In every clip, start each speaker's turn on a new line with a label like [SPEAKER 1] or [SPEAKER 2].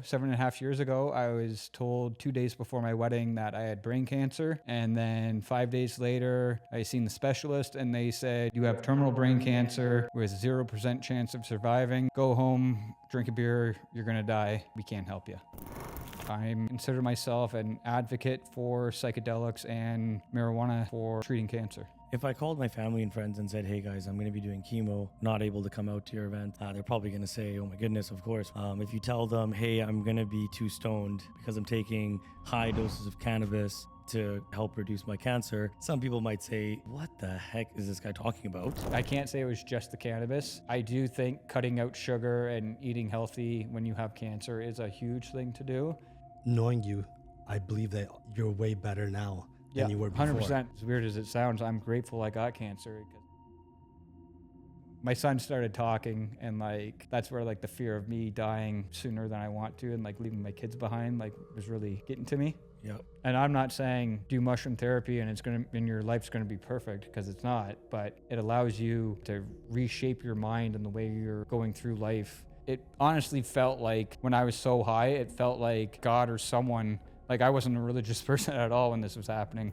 [SPEAKER 1] 7.5 years ago, I was told 2 days before my wedding that I had brain cancer. And then 5 days later, I seen the specialist and they said, you have terminal brain cancer with 0% chance of surviving. Go home, drink a beer, you're gonna die. We can't help you. I consider myself an advocate for psychedelics and marijuana for treating cancer.
[SPEAKER 2] If I called my family and friends and said, hey guys, I'm going to be doing chemo, not able to come out to your event, they're probably going to say, oh my goodness, of course. If you tell them, hey, I'm going to be too stoned because I'm taking high doses of cannabis to help reduce my cancer, some people might say, what the heck is this guy talking about?
[SPEAKER 1] I can't say it was just the cannabis. I do think cutting out sugar and eating healthy when you have cancer is a huge thing to do.
[SPEAKER 3] Knowing you, I believe that you're way better now than you were before.
[SPEAKER 1] 100%. As weird as it sounds, I'm grateful I got cancer. My son started talking, and that's where the fear of me dying sooner than I want to and leaving my kids behind was really getting to me.
[SPEAKER 2] Yep.
[SPEAKER 1] And I'm not saying do mushroom therapy and your life's gonna be perfect, because it's not, but it allows you to reshape your mind and the way you're going through life. It honestly felt like when I was so high, it felt like God or someone, I wasn't a religious person at all when this was happening.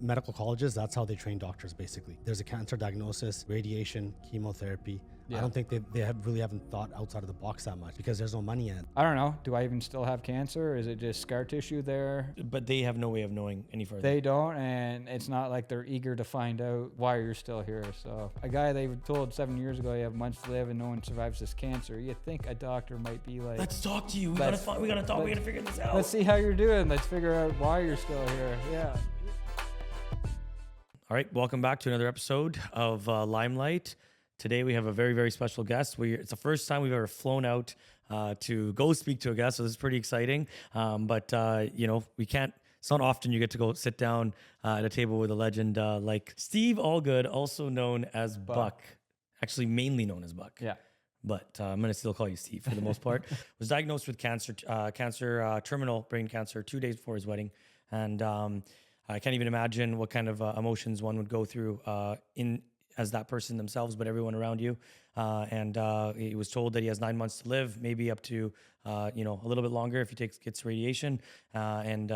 [SPEAKER 3] Medical colleges, that's how they train doctors, basically. There's a cancer diagnosis, radiation, chemotherapy. Yeah. I don't think they haven't thought outside of the box that much because there's no money in it.
[SPEAKER 1] I don't know. Do I even still have cancer? Is it just scar tissue there?
[SPEAKER 2] But they have no way of knowing any further.
[SPEAKER 1] They don't, and it's not like they're eager to find out why you're still here. So a guy they were told 7 years ago you have months to live and no one survives this cancer, you think a doctor might be like,
[SPEAKER 2] let's talk to you. We gotta talk. We gotta figure this out.
[SPEAKER 1] Let's see how you're doing. Let's figure out why you're still here. Yeah.
[SPEAKER 2] All right, welcome back to another episode of Limelight. Today we have a very, very special guest. It's the first time we've ever flown out to go speak to a guest, so this is pretty exciting. But we can't. It's not often you get to go sit down at a table with a legend like Steve Allgood, also known as Buck. Actually, mainly known as Buck.
[SPEAKER 1] Yeah.
[SPEAKER 2] But I'm going to still call you Steve for the most part. Was diagnosed with terminal brain cancer 2 days before his wedding, and I can't even imagine what kind of emotions one would go through as that person themselves, but everyone around you. And he was told that he has 9 months to live, maybe up to a little bit longer if he gets radiation. And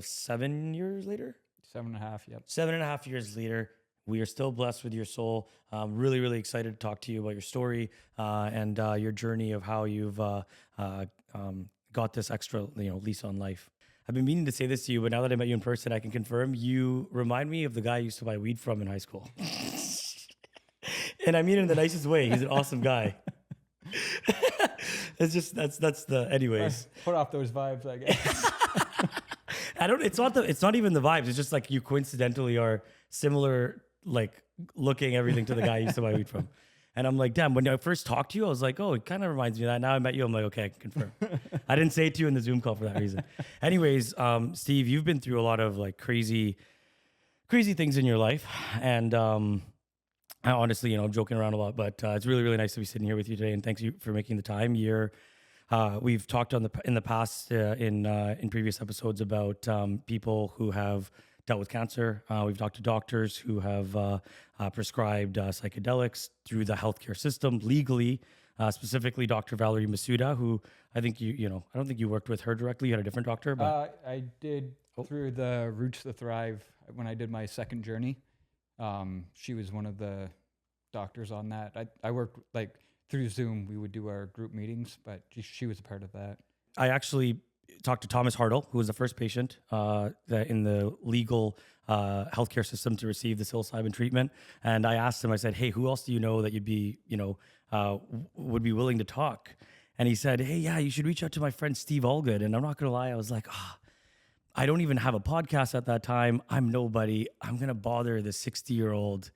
[SPEAKER 2] 7 years later,
[SPEAKER 1] 7.5. Yep.
[SPEAKER 2] 7.5 years later, we are still blessed with your soul. I'm really, really excited to talk to you about your story and your journey of how you've got this extra lease on life. I've been meaning to say this to you, but now that I met you in person, I can confirm you remind me of the guy I used to buy weed from in high school. And I mean it in the nicest way. He's an awesome guy. It's just that's the anyways.
[SPEAKER 1] Put off those vibes, I guess.
[SPEAKER 2] It's not even the vibes. It's just you coincidentally are similar, looking everything to the guy I used to buy weed from. And I'm like, damn, when I first talked to you, I was like, oh, it kind of reminds me of that. Now I met you, I'm like, okay, I can confirm. I didn't say it to you in the Zoom call for that reason. Anyways, Steve, you've been through a lot of crazy things in your life. And I honestly, I'm joking around a lot, but it's really, really nice to be sitting here with you today. And thanks you for making the time. We've talked in the past in previous episodes about people who have dealt with cancer. We've talked to doctors who have prescribed psychedelics through the healthcare system legally, specifically Dr. Valerie Masuda, who I think I don't think you worked with her directly. You had a different doctor, but
[SPEAKER 1] I did through the Roots to Thrive when I did my second journey. She was one of the doctors on that. I worked through Zoom. We would do our group meetings, but she was a part of that.
[SPEAKER 2] I actually talked to Thomas Hartle, who was the first patient in the legal healthcare system to receive the psilocybin treatment. And I asked him, I said, hey, who else do you know that you'd be, would be willing to talk? And he said, hey, yeah, you should reach out to my friend Steve Allgood. And I'm not going to lie, I was like, I don't even have a podcast at that time. I'm nobody. I'm going to bother the 60-year-old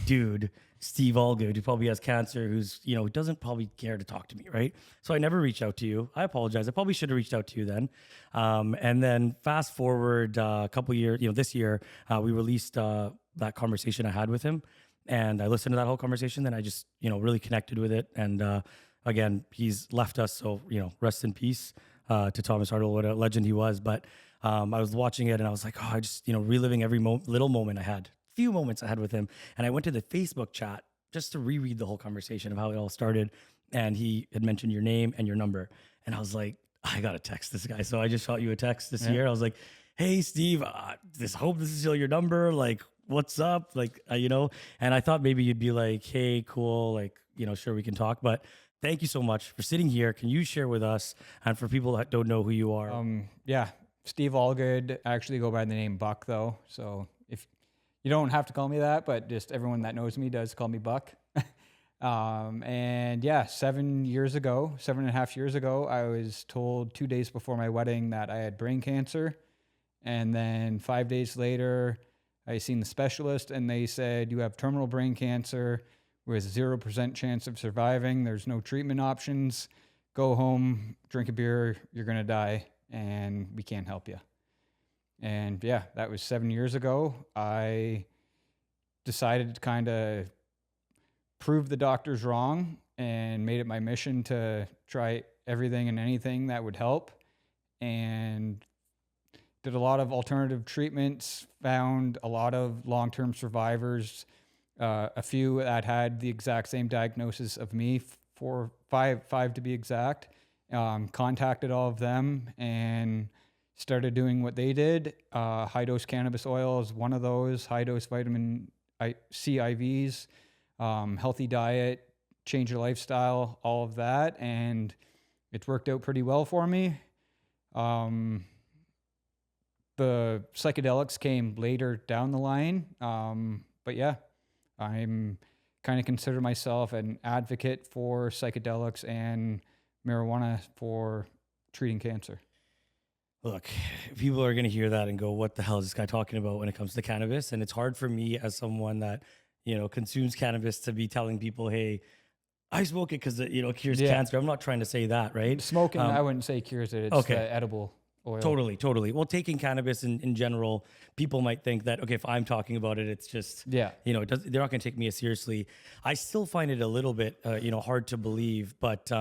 [SPEAKER 2] dude, Steve Allgood, who probably has cancer, who's, doesn't probably care to talk to me, right? So I never reached out to you. I apologize. I probably should have reached out to you then. And then fast forward a couple years, this year, we released that conversation I had with him. And I listened to that whole conversation. Then I just, really connected with it. And again, he's left us. So, rest in peace to Thomas Hartle, what a legend he was. But I was watching it and I was like, I just, reliving every little moment I had. Few moments I had with him, and I went to the Facebook chat just to reread the whole conversation of how it all started, and he had mentioned your name and your number, and I was like, I got to text this guy. So I just shot you a text this
[SPEAKER 1] Yeah.
[SPEAKER 2] year. I was like, hey, Steve, hope this is still your number. Like, what's up? Like, and I thought maybe you'd be like, hey, cool. Like, sure, we can talk. But thank you so much for sitting here. Can you share with us, and for people that don't know who you are?
[SPEAKER 1] Yeah, Steve Allgood. I actually go by the name Buck, though. So if you don't have to call me that, but just everyone that knows me does call me Buck. And yeah, 7.5 years ago, I was told 2 days before my wedding that I had brain cancer. And then 5 days later, I seen the specialist and they said, you have terminal brain cancer with 0% chance of surviving. There's no treatment options. Go home, drink a beer, you're going to die, and we can't help you. And yeah, that was 7 years ago. I decided to kind of prove the doctors wrong and made it my mission to try everything and anything that would help, and did a lot of alternative treatments, found a lot of long-term survivors, a few that had the exact same diagnosis of me, five to be exact. Contacted all of them and started doing what they did. High-dose cannabis oil is one of those, high-dose vitamin C IVs, healthy diet, change your lifestyle, all of that. And it's worked out pretty well for me. The psychedelics came later down the line. But yeah, I'm kind of consider myself an advocate for psychedelics and marijuana for treating cancer.
[SPEAKER 2] Look, people are going to hear that and go, what the hell is this guy talking about when it comes to cannabis? And it's hard for me as someone that, consumes cannabis to be telling people, hey, I smoke it because it cures cancer. I'm not trying to say that, right?
[SPEAKER 1] Smoking, I wouldn't say cures it. It's
[SPEAKER 2] okay.
[SPEAKER 1] the edible oil.
[SPEAKER 2] Totally. Well, taking cannabis in general, people might think that, okay, if I'm talking about it, it's just, they're not going to take me as seriously. I still find it a little bit, hard to believe, but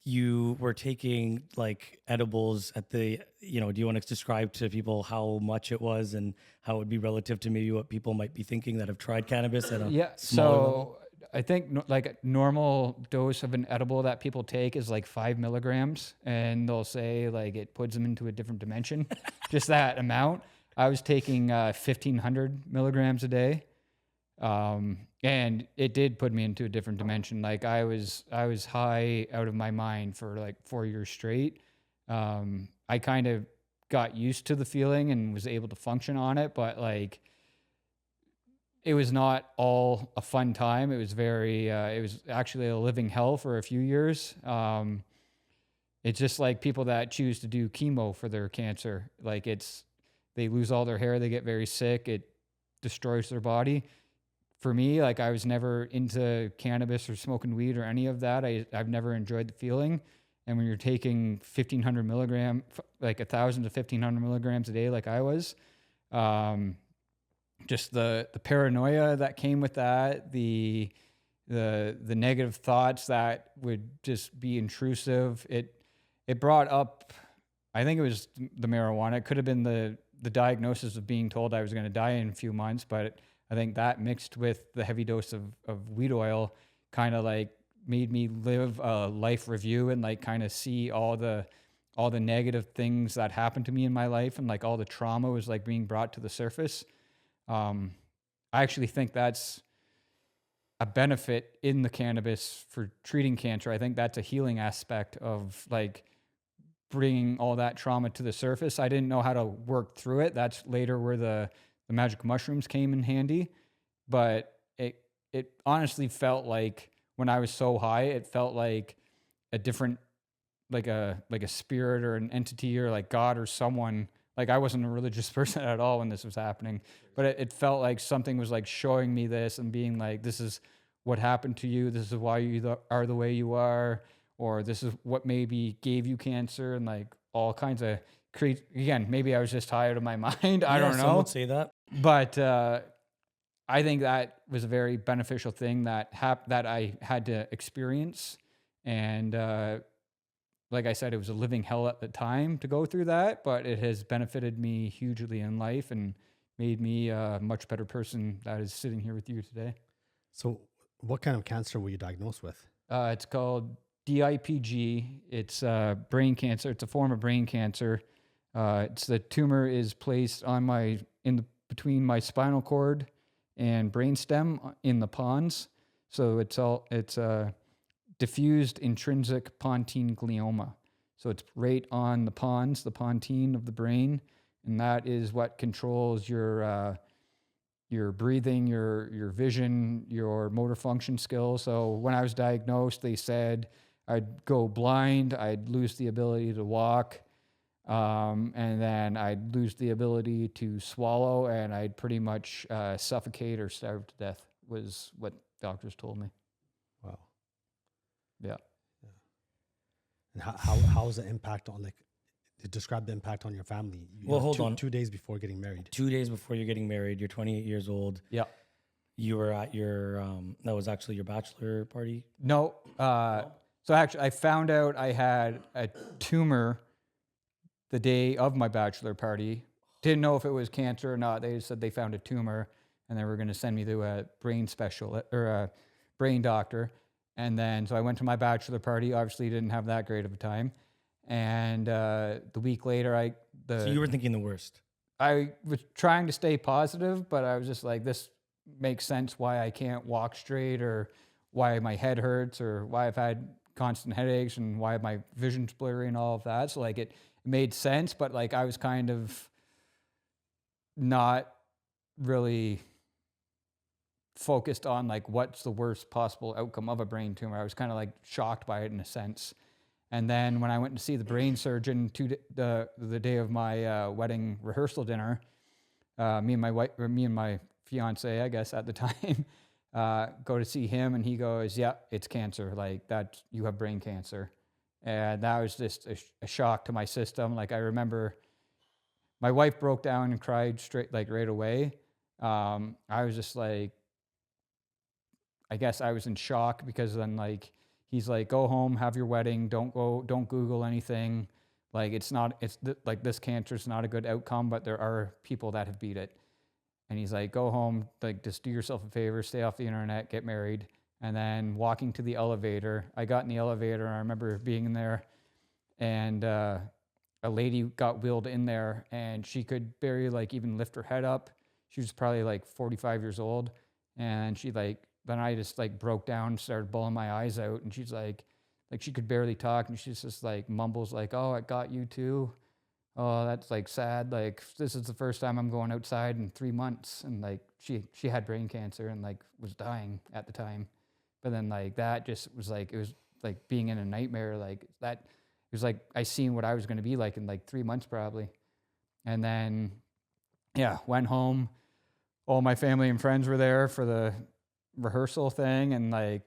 [SPEAKER 2] you were taking like edibles at the, do you want to describe to people how much it was and how it would be relative to maybe what people might be thinking that have tried cannabis at a smaller level?
[SPEAKER 1] I think like a normal dose of an edible that people take is like 5 milligrams, and they'll say like it puts them into a different dimension, just that amount. I was taking 1,500 milligrams a day. And it did put me into a different dimension. Like I was high out of my mind for like 4 years straight. I kind of got used to the feeling and was able to function on it, but like it was not all a fun time. It was it was actually a living hell for a few years. It's just like people that choose to do chemo for their cancer. Like they lose all their hair, they get very sick, it destroys their body. For me, like I was never into cannabis or smoking weed or any of that. I've never enjoyed the feeling. And when you're taking 1,500 milligram, like 1,000 to 1,500 milligrams a day, like I was, just the paranoia that came with that, the negative thoughts that would just be intrusive. It brought up, I think it was the marijuana. It could have been the diagnosis of being told I was going to die in a few months, but I think that mixed with the heavy dose of weed oil kind of like made me live a life review and like kind of see all the negative things that happened to me in my life, and like all the trauma was like being brought to the surface. I actually think that's a benefit in the cannabis for treating cancer. I think that's a healing aspect of like bringing all that trauma to the surface. I didn't know how to work through it. That's later where the magic mushrooms came in handy, but it honestly felt like when I was so high, it felt like a different, like a spirit or an entity or like God or someone. Like I wasn't a religious person at all when this was happening, but it felt like something was like showing me this and being like, this is what happened to you. This is why you are the way you are, or this is what maybe gave you cancer, and like all kinds of again, maybe I was just tired of my mind. I don't know.
[SPEAKER 2] Some would say that.
[SPEAKER 1] But I think that was a very beneficial thing that I had to experience. And like I said, it was a living hell at the time to go through that, but it has benefited me hugely in life and made me a much better person that is sitting here with you today.
[SPEAKER 3] So what kind of cancer were you diagnosed with?
[SPEAKER 1] It's called DIPG. It's brain cancer. It's a form of brain cancer. It's the tumor is placed on between my spinal cord and brainstem in the pons. So it's a diffused intrinsic pontine glioma. So it's right on the pons, the pontine of the brain, and that is what controls your breathing, your vision, your motor function skills. So when I was diagnosed, they said I'd go blind, I'd lose the ability to walk, and then I'd lose the ability to swallow, and I'd pretty much suffocate or starve to death, was what doctors told me.
[SPEAKER 3] Wow.
[SPEAKER 1] Yeah.
[SPEAKER 3] And how's the impact on, like, to describe the impact on your family?
[SPEAKER 2] Well, hold on.
[SPEAKER 3] 2 days before getting married.
[SPEAKER 2] 2 days before you're getting married, you're 28 years old.
[SPEAKER 1] Yeah.
[SPEAKER 2] You were at your, that was actually your bachelor party?
[SPEAKER 1] No. So actually, I found out I had a tumor the day of my bachelor party. Didn't know if it was cancer or not. They said they found a tumor, and they were going to send me to a brain specialist or a brain doctor. And then, so I went to my bachelor party. Obviously, didn't have that great of a time. And the week later,
[SPEAKER 2] So you were thinking the worst?
[SPEAKER 1] I was trying to stay positive, but I was just like, this makes sense why I can't walk straight, or why my head hurts, or why I've had constant headaches, and why my vision's blurry and all of that. So like it made sense, but like I was kind of not really focused on like what's the worst possible outcome of a brain tumor. I was kind of like shocked by it in a sense. And then when I went to see the brain surgeon the day of my wedding rehearsal dinner, me and my fiance, I guess at the time, go to see him, and he goes, "Yeah, it's cancer. Like that, you have brain cancer." And that was just a shock to my system. Like I remember, my wife broke down and cried right away. I was just like, I guess I was in shock, because then like he's like, "Go home, have your wedding. Don't Google anything. Like like this cancer is not a good outcome, but there are people that have beat it." And he's like, "Go home, like just do yourself a favor, stay off the internet, get married." And then walking to the elevator, I got in the elevator, and I remember being in there, and a lady got wheeled in there, and she could barely like even lift her head up. She was probably like 45 years old, and then I just like broke down, started bawling my eyes out, and she's like she could barely talk, and she's just like mumbles like, "Oh, it got you too. Oh, that's like sad. Like this is the first time I'm going outside in 3 months." And like she had brain cancer and like was dying at the time. But then like that just was like, it was like being in a nightmare. Like that, it was like I seen what I was going to be like in like 3 months probably. And then yeah, went home. All my family and friends were there for the rehearsal thing, and like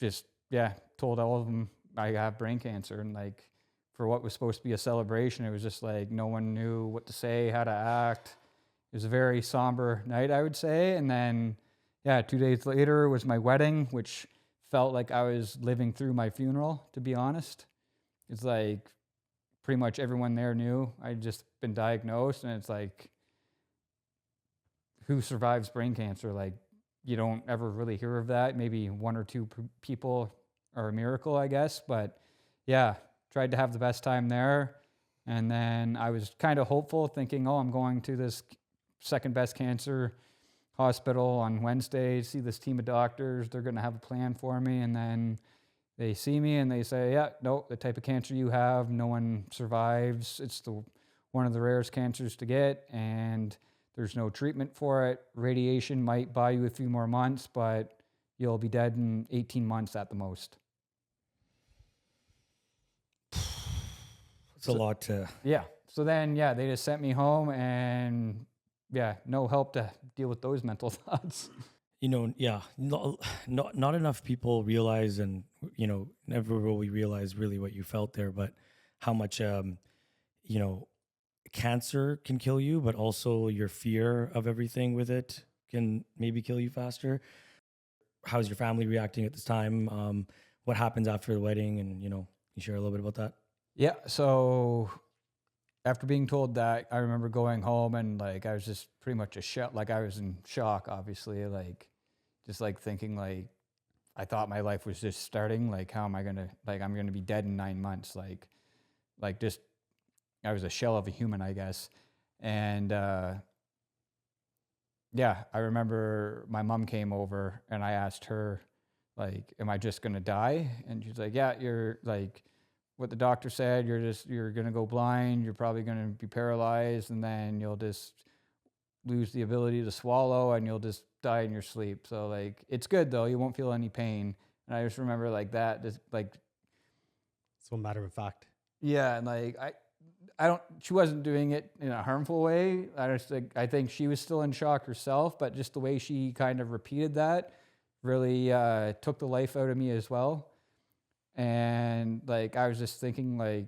[SPEAKER 1] just told all of them I have brain cancer. And like for what was supposed to be a celebration, it was just like no one knew what to say, how to act. It was a very somber night, I would say. And then 2 days later was my wedding, which felt like I was living through my funeral, to be honest. It's like pretty much everyone there knew I'd just been diagnosed, and it's like, who survives brain cancer? Like, you don't ever really hear of that. Maybe one or two people are a miracle, I guess. But yeah, tried to have the best time there. And then I was kind of hopeful, thinking, oh, I'm going to this second best cancer hospital on Wednesday, see this team of doctors. They're going to have a plan for me. And then they see me and they say, "Yeah, no, the type of cancer you have, no one survives. It's one of the rarest cancers to get, and there's no treatment for it. Radiation might buy you a few more months, but you'll be dead in 18 months at the most."
[SPEAKER 2] It's a lot to...
[SPEAKER 1] Yeah. So then, they just sent me home, and no help to deal with those mental thoughts.
[SPEAKER 2] Not enough people realize, and, never will we realize really what you felt there, but how much, cancer can kill you, but also your fear of everything with it can maybe kill you faster. How's your family reacting at this time? What happens after the wedding? And, you share a little bit about that?
[SPEAKER 1] Yeah. So after being told that, I remember going home, and like, I was just pretty much I was in shock, obviously, like just like thinking like, I thought my life was just starting. Like, how am I gonna, like, I'm gonna be dead in 9 months. Like just, I was a shell of a human, I guess. And yeah, I remember my mom came over and I asked her, like, am I just gonna die? And she's like, yeah, you're like, what the doctor said, you're gonna go blind, you're probably gonna be paralyzed, and then you'll just lose the ability to swallow and you'll just die in your sleep. So like, it's good though, you won't feel any pain. And I just remember like that, just like,
[SPEAKER 3] So matter of fact.
[SPEAKER 1] yeah, and like I don't, she wasn't doing it in a harmful way. I think she was still in shock herself, but just the way she kind of repeated that really took the life out of me as well. And like, I was just thinking like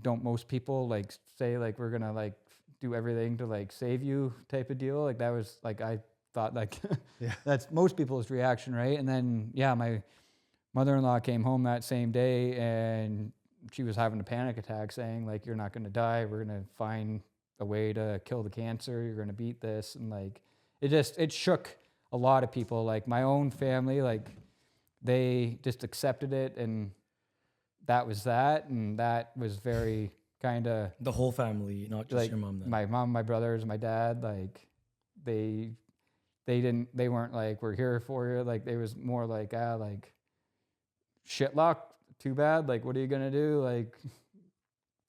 [SPEAKER 1] don't most people like say like, we're gonna like do everything to like save you type of deal? Like that was like, I thought like,
[SPEAKER 3] Yeah.
[SPEAKER 1] that's most people's reaction, right? And then, yeah, my mother-in-law came home that same day and she was having a panic attack saying like, you're not going to die. We're going to find a way to kill the cancer. You're going to beat this. And like, it shook a lot of people. Like my own family, like they just accepted it and that was that. And that was very kind of
[SPEAKER 2] The whole family, not just
[SPEAKER 1] like
[SPEAKER 2] your mom then.
[SPEAKER 1] my mom, my brothers, my dad, like they weren't like, we're here for you. Like they was more like, like shit luck, too bad. Like, what are you going to do? Like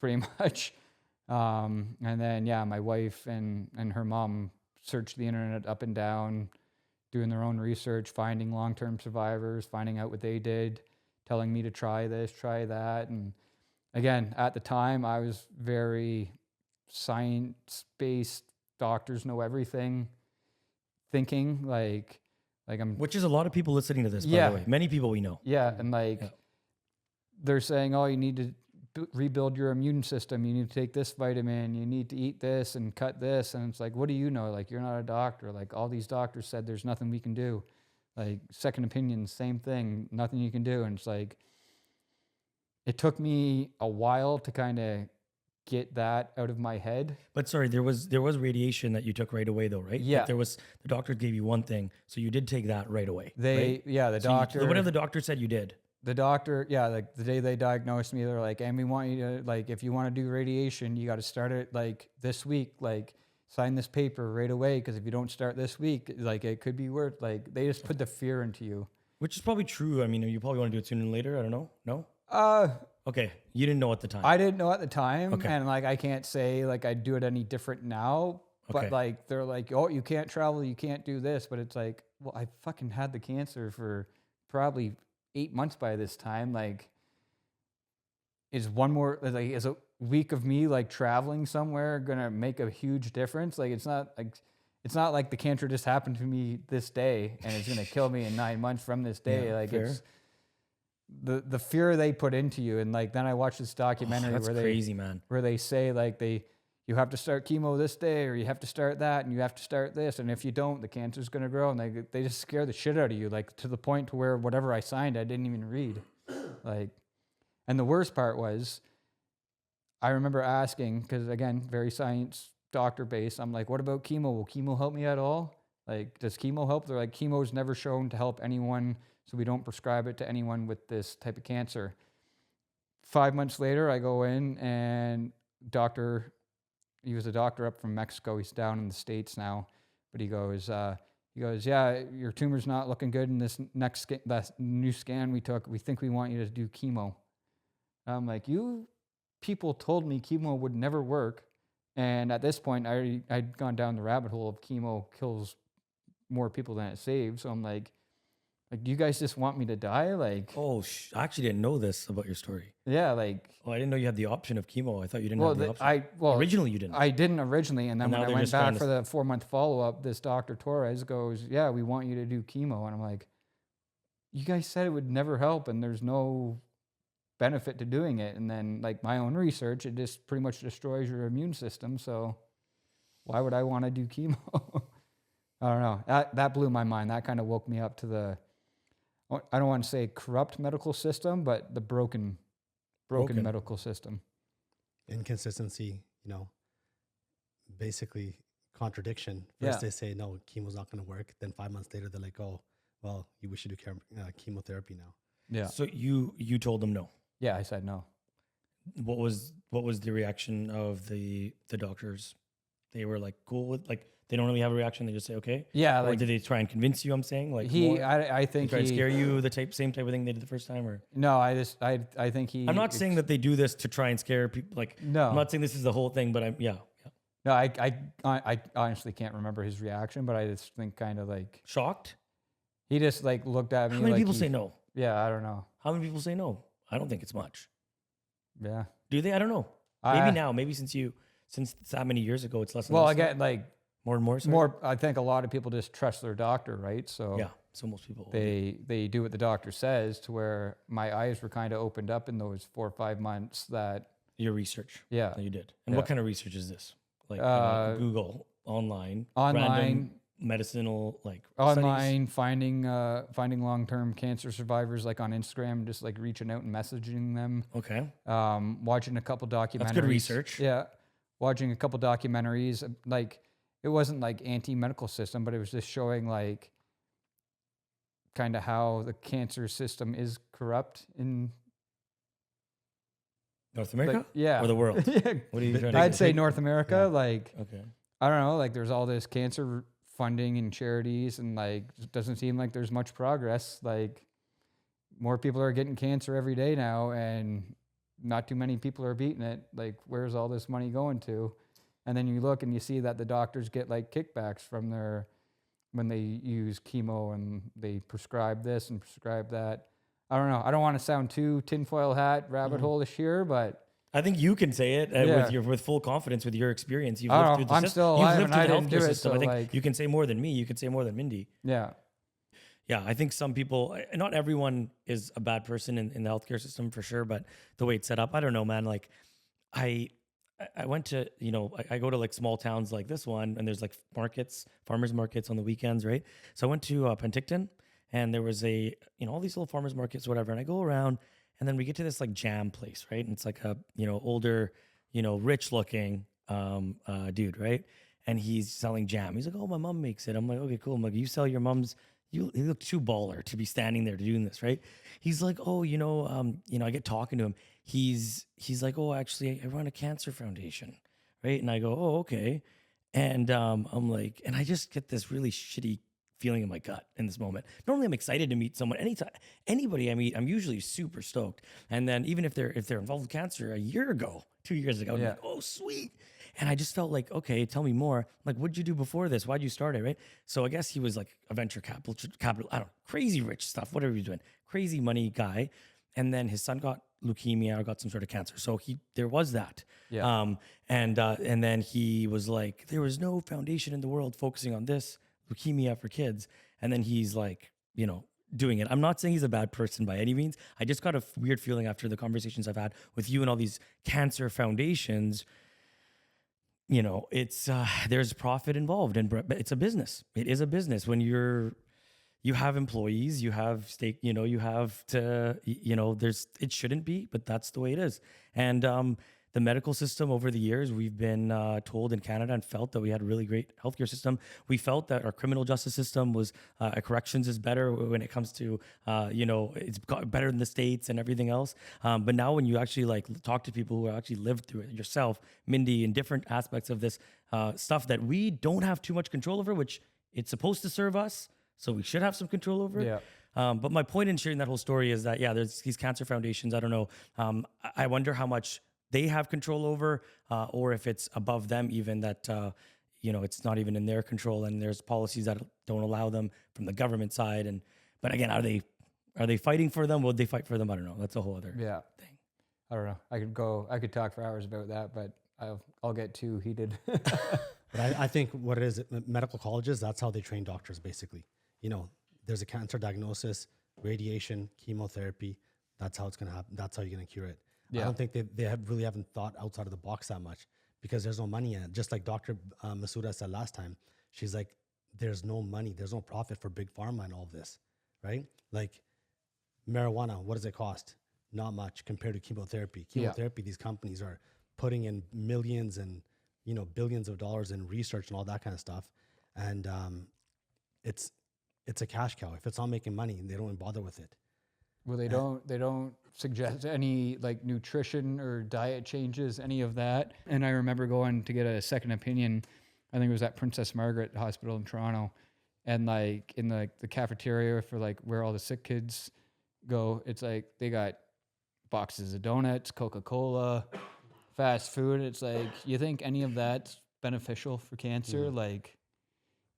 [SPEAKER 1] pretty much. And then, yeah, my wife and her mom searched the internet up and down, doing their own research, finding long-term survivors, finding out what they did, telling me to try this, try that. And again, at the time I was very science-based, doctors know everything, thinking like I'm,
[SPEAKER 2] Which is a lot of people listening to this, by
[SPEAKER 1] Yeah.
[SPEAKER 2] the way. Many people we know.
[SPEAKER 1] yeah. And like,
[SPEAKER 2] Yeah.
[SPEAKER 1] they're saying, oh, you need to rebuild your immune system. You need to take this vitamin. You need to eat this and cut this. And it's like, what do you know? Like, you're not a doctor. Like, all these doctors said there's nothing we can do. Like, second opinion, same thing, nothing you can do. And it's like, it took me a while to kind of get that out of my head.
[SPEAKER 2] But sorry, there was radiation that you took right away though, right?
[SPEAKER 1] Yeah.
[SPEAKER 2] Like there was, the doctor gave you one thing, so you did take that right away. right?
[SPEAKER 1] The
[SPEAKER 2] So you-
[SPEAKER 1] doctor,
[SPEAKER 2] whatever the doctor said, you did.
[SPEAKER 1] the doctor, yeah, like the day they diagnosed me, they're like, and we want you to, like, if you want to do radiation, you got to start it like this week, like sign this paper right away. Cause if you don't start this week, like it could be worth, like they just put the fear into you.
[SPEAKER 2] Which is probably true. I mean, you probably want to do it sooner than later. I don't know. No?
[SPEAKER 1] Uh,
[SPEAKER 2] Okay. You didn't know at the time.
[SPEAKER 1] I didn't know at the time.
[SPEAKER 2] Okay.
[SPEAKER 1] And like, I can't say like I'd do it any different now, but
[SPEAKER 2] Okay.
[SPEAKER 1] like, they're like, oh, you can't travel, you can't do this. But it's like, well, I fucking had the cancer for probably 8 months by this time. Like, is a week of me like traveling somewhere gonna make a huge difference? Like, it's not like the cancer just happened to me this day and it's gonna kill me in 9 months from this day.
[SPEAKER 2] Yeah,
[SPEAKER 1] like
[SPEAKER 2] fair.
[SPEAKER 1] it's the fear they put into you. And like, then I watched this documentary
[SPEAKER 2] That's
[SPEAKER 1] where
[SPEAKER 2] crazy, man.
[SPEAKER 1] they say like you have to start chemo this day, or you have to start that, and you have to start this, and if you don't, the cancer's gonna grow. And they just scare the shit out of you, like to the point to where whatever I signed, I didn't even read. Like, and the worst part was, I remember asking, because again, very science doctor based, I'm like, what about chemo? Will chemo help me at all? Like, does chemo help? They're like, chemo's never shown to help anyone, so we don't prescribe it to anyone with this type of cancer. 5 months later, I go in and he was a doctor up from Mexico. He's down in the States now, but he goes, yeah, your tumor's not looking good in this that new scan we took. We think we want you to do chemo. I'm like, you people told me chemo would never work. And at this point, I'd gone down the rabbit hole of chemo kills more people than it saves. So I'm like, do you guys just want me to die? Like,
[SPEAKER 2] Oh, I actually didn't know this about your story.
[SPEAKER 1] yeah, like,
[SPEAKER 2] Oh, I didn't know you had the option of chemo. I thought you didn't have the option.
[SPEAKER 1] well,
[SPEAKER 2] Originally, you didn't.
[SPEAKER 1] I didn't originally, and then
[SPEAKER 2] And now
[SPEAKER 1] when I
[SPEAKER 2] they're
[SPEAKER 1] went
[SPEAKER 2] just trying
[SPEAKER 1] back
[SPEAKER 2] to
[SPEAKER 1] for the 4-month follow-up, this Dr. Torres goes, yeah, we want you to do chemo. And I'm like, you guys said it would never help, and there's no benefit to doing it. And then, like, my own research, it just pretty much destroys your immune system. So why would I want to do chemo? I don't know. That blew my mind. That kind of woke me up to the, I don't want to say corrupt medical system, but the broken medical system.
[SPEAKER 3] Inconsistency, basically contradiction. First
[SPEAKER 1] Yeah.
[SPEAKER 3] they say, no, chemo's not going to work. Then 5 months later, they're like, oh, well, we should do chemotherapy now.
[SPEAKER 1] Yeah.
[SPEAKER 2] So you told them no.
[SPEAKER 1] Yeah, I said no.
[SPEAKER 2] What was the reaction of the doctors? They were like cool with, like, they don't really have a reaction. They just say okay.
[SPEAKER 1] Yeah,
[SPEAKER 2] Or
[SPEAKER 1] like
[SPEAKER 2] did they try and convince you? I'm saying, like,
[SPEAKER 1] I think
[SPEAKER 2] try to
[SPEAKER 1] he
[SPEAKER 2] scare you, the same type of thing they did the first time, or
[SPEAKER 1] no, I think he.
[SPEAKER 2] I'm not saying that they do this to try and scare people. Like,
[SPEAKER 1] No.
[SPEAKER 2] I'm not saying this is the whole thing, but yeah.
[SPEAKER 1] No, I honestly can't remember his reaction, but I just think kind of like
[SPEAKER 2] Shocked.
[SPEAKER 1] he just like looked at me.
[SPEAKER 2] How many
[SPEAKER 1] like
[SPEAKER 2] people say no?
[SPEAKER 1] Yeah, I don't know.
[SPEAKER 2] How many people say no? I don't think it's much.
[SPEAKER 1] Yeah.
[SPEAKER 2] Do they? I don't know. Maybe now. Maybe since that many years ago, it's less.
[SPEAKER 1] Well,
[SPEAKER 2] less
[SPEAKER 1] I get like
[SPEAKER 2] more and more. Sorry?
[SPEAKER 1] more. I think a lot of people just trust their doctor, right? So
[SPEAKER 2] Yeah. So most people.
[SPEAKER 1] they do what the doctor says. To where my eyes were kind of opened up in those 4 or 5 months. That
[SPEAKER 2] Your research.
[SPEAKER 1] yeah,
[SPEAKER 2] That you did. And
[SPEAKER 1] Yeah.
[SPEAKER 2] what kind of research is this? Like Google, online, random medicinal, like
[SPEAKER 1] online finding long-term cancer survivors, like on Instagram, just like reaching out and messaging them.
[SPEAKER 2] studies? Okay.
[SPEAKER 1] Watching a couple documentaries.
[SPEAKER 2] That's good research.
[SPEAKER 1] Yeah, watching a couple documentaries. Like it wasn't like anti-medical system, but it was just showing like kind of how the cancer system is corrupt in
[SPEAKER 2] North America?
[SPEAKER 1] like, yeah,
[SPEAKER 2] Or the world?
[SPEAKER 1] Yeah.
[SPEAKER 2] What are you trying to
[SPEAKER 1] I'd
[SPEAKER 2] say?
[SPEAKER 1] say North America. Like
[SPEAKER 2] Okay.
[SPEAKER 1] I don't know, like there's all this cancer funding and charities, and like it doesn't seem like there's much progress. Like more people are getting cancer every day now, and not too many people are beating it. Like where's all this money going to? And then you look and you see that the doctors get like kickbacks from their when they use chemo, and they prescribe this and prescribe that. I don't know. I don't want to sound too tinfoil hat rabbit hole-ish here, but
[SPEAKER 2] I think you can say it
[SPEAKER 1] Yeah.
[SPEAKER 2] with full confidence with your experience. You've
[SPEAKER 1] I
[SPEAKER 2] lived
[SPEAKER 1] don't
[SPEAKER 2] through
[SPEAKER 1] know.
[SPEAKER 2] the
[SPEAKER 1] I'm
[SPEAKER 2] system.
[SPEAKER 1] still
[SPEAKER 2] You've
[SPEAKER 1] alive
[SPEAKER 2] lived
[SPEAKER 1] and I
[SPEAKER 2] through the
[SPEAKER 1] didn't do
[SPEAKER 2] healthcare
[SPEAKER 1] it,
[SPEAKER 2] system.
[SPEAKER 1] so
[SPEAKER 2] I think
[SPEAKER 1] like
[SPEAKER 2] you can say more than me. You can say more than Mindy.
[SPEAKER 1] yeah.
[SPEAKER 2] Yeah, I think some people, not everyone is a bad person in the healthcare system for sure, but the way it's set up, I don't know, man. Like, I went to, I go to like small towns like this one, and there's like farmers markets on the weekends, right? So I went to Penticton, and there was all these little farmers markets, whatever. And I go around, and then we get to this like jam place, right? And it's like a, older, rich looking dude, right? And he's selling jam. He's like, oh, my mom makes it. I'm like, okay, cool. I'm like, you sell your mom's. You look too baller to be standing there doing this, right? He's like, oh, I get talking to him. He's like, oh, actually, I run a cancer foundation, right? And I go, oh, okay. And I'm like, and I just get this really shitty feeling in my gut in this moment. Normally, I'm excited to meet someone. Anybody I meet, I'm usually super stoked. And then even if they're involved with cancer a year ago, 2 years ago, I'm like, oh, sweet. And I just felt like, okay, tell me more. Like, what'd you do before this? Why'd you start it, right? So I guess he was like a venture capital, I don't know, crazy rich stuff, whatever he was doing, crazy money guy. And then his son got leukemia or got some sort of cancer. So there was that.
[SPEAKER 1] Yeah.
[SPEAKER 2] And then he was like, there was no foundation in the world focusing on this leukemia for kids. And then he's like, doing it. I'm not saying he's a bad person by any means. I just got a weird feeling after the conversations I've had with you and all these cancer foundations. It's there's profit involved, and it's a business. It is a business. When you have employees, you have stake, you have to, it shouldn't be, but that's the way it is. And the medical system over the years, we've been told in Canada and felt that we had a really great healthcare system. We felt that our criminal justice system was, corrections is better when it comes to, it's got better than the States and everything else. But now when you actually like talk to people who actually lived through it, yourself, Mindy, in different aspects of this stuff that we don't have too much control over, which it's supposed to serve us. So we should have some control over it.
[SPEAKER 1] Yeah.
[SPEAKER 2] But my point in sharing that whole story is that, there's these cancer foundations. I don't know. I wonder how much they have control over, or if it's above them even that, it's not even in their control, and there's policies that don't allow them from the government side. But again, are they fighting for them? Would they fight for them? I don't know. That's a whole other thing.
[SPEAKER 1] I don't know. I could talk for hours about that, but I'll get too heated.
[SPEAKER 3] But I think what it is, medical colleges, that's how they train doctors, basically. There's a cancer diagnosis, radiation, chemotherapy. That's how it's going to happen. That's how you're going to cure it.
[SPEAKER 1] Yeah.
[SPEAKER 3] I don't think they really haven't thought outside of the box that much, because there's no money in it. Just like Dr. Masuda said last time, she's like, there's no money, there's no profit for big pharma and all of this, right? Like marijuana, what does it cost? Not much compared to chemotherapy. Chemotherapy, these companies are putting in millions and billions of dollars in research and all that kind of stuff. And it's it's a cash cow. If it's not making money, they don't even bother with it.
[SPEAKER 1] Well, they don't suggest any like nutrition or diet changes, any of that. And I remember going to get a second opinion. I think it was at Princess Margaret Hospital in Toronto, and like in the cafeteria for like where all the sick kids go, it's like they got boxes of donuts, Coca-Cola, fast food. It's like, you think any of that's beneficial for cancer? Like,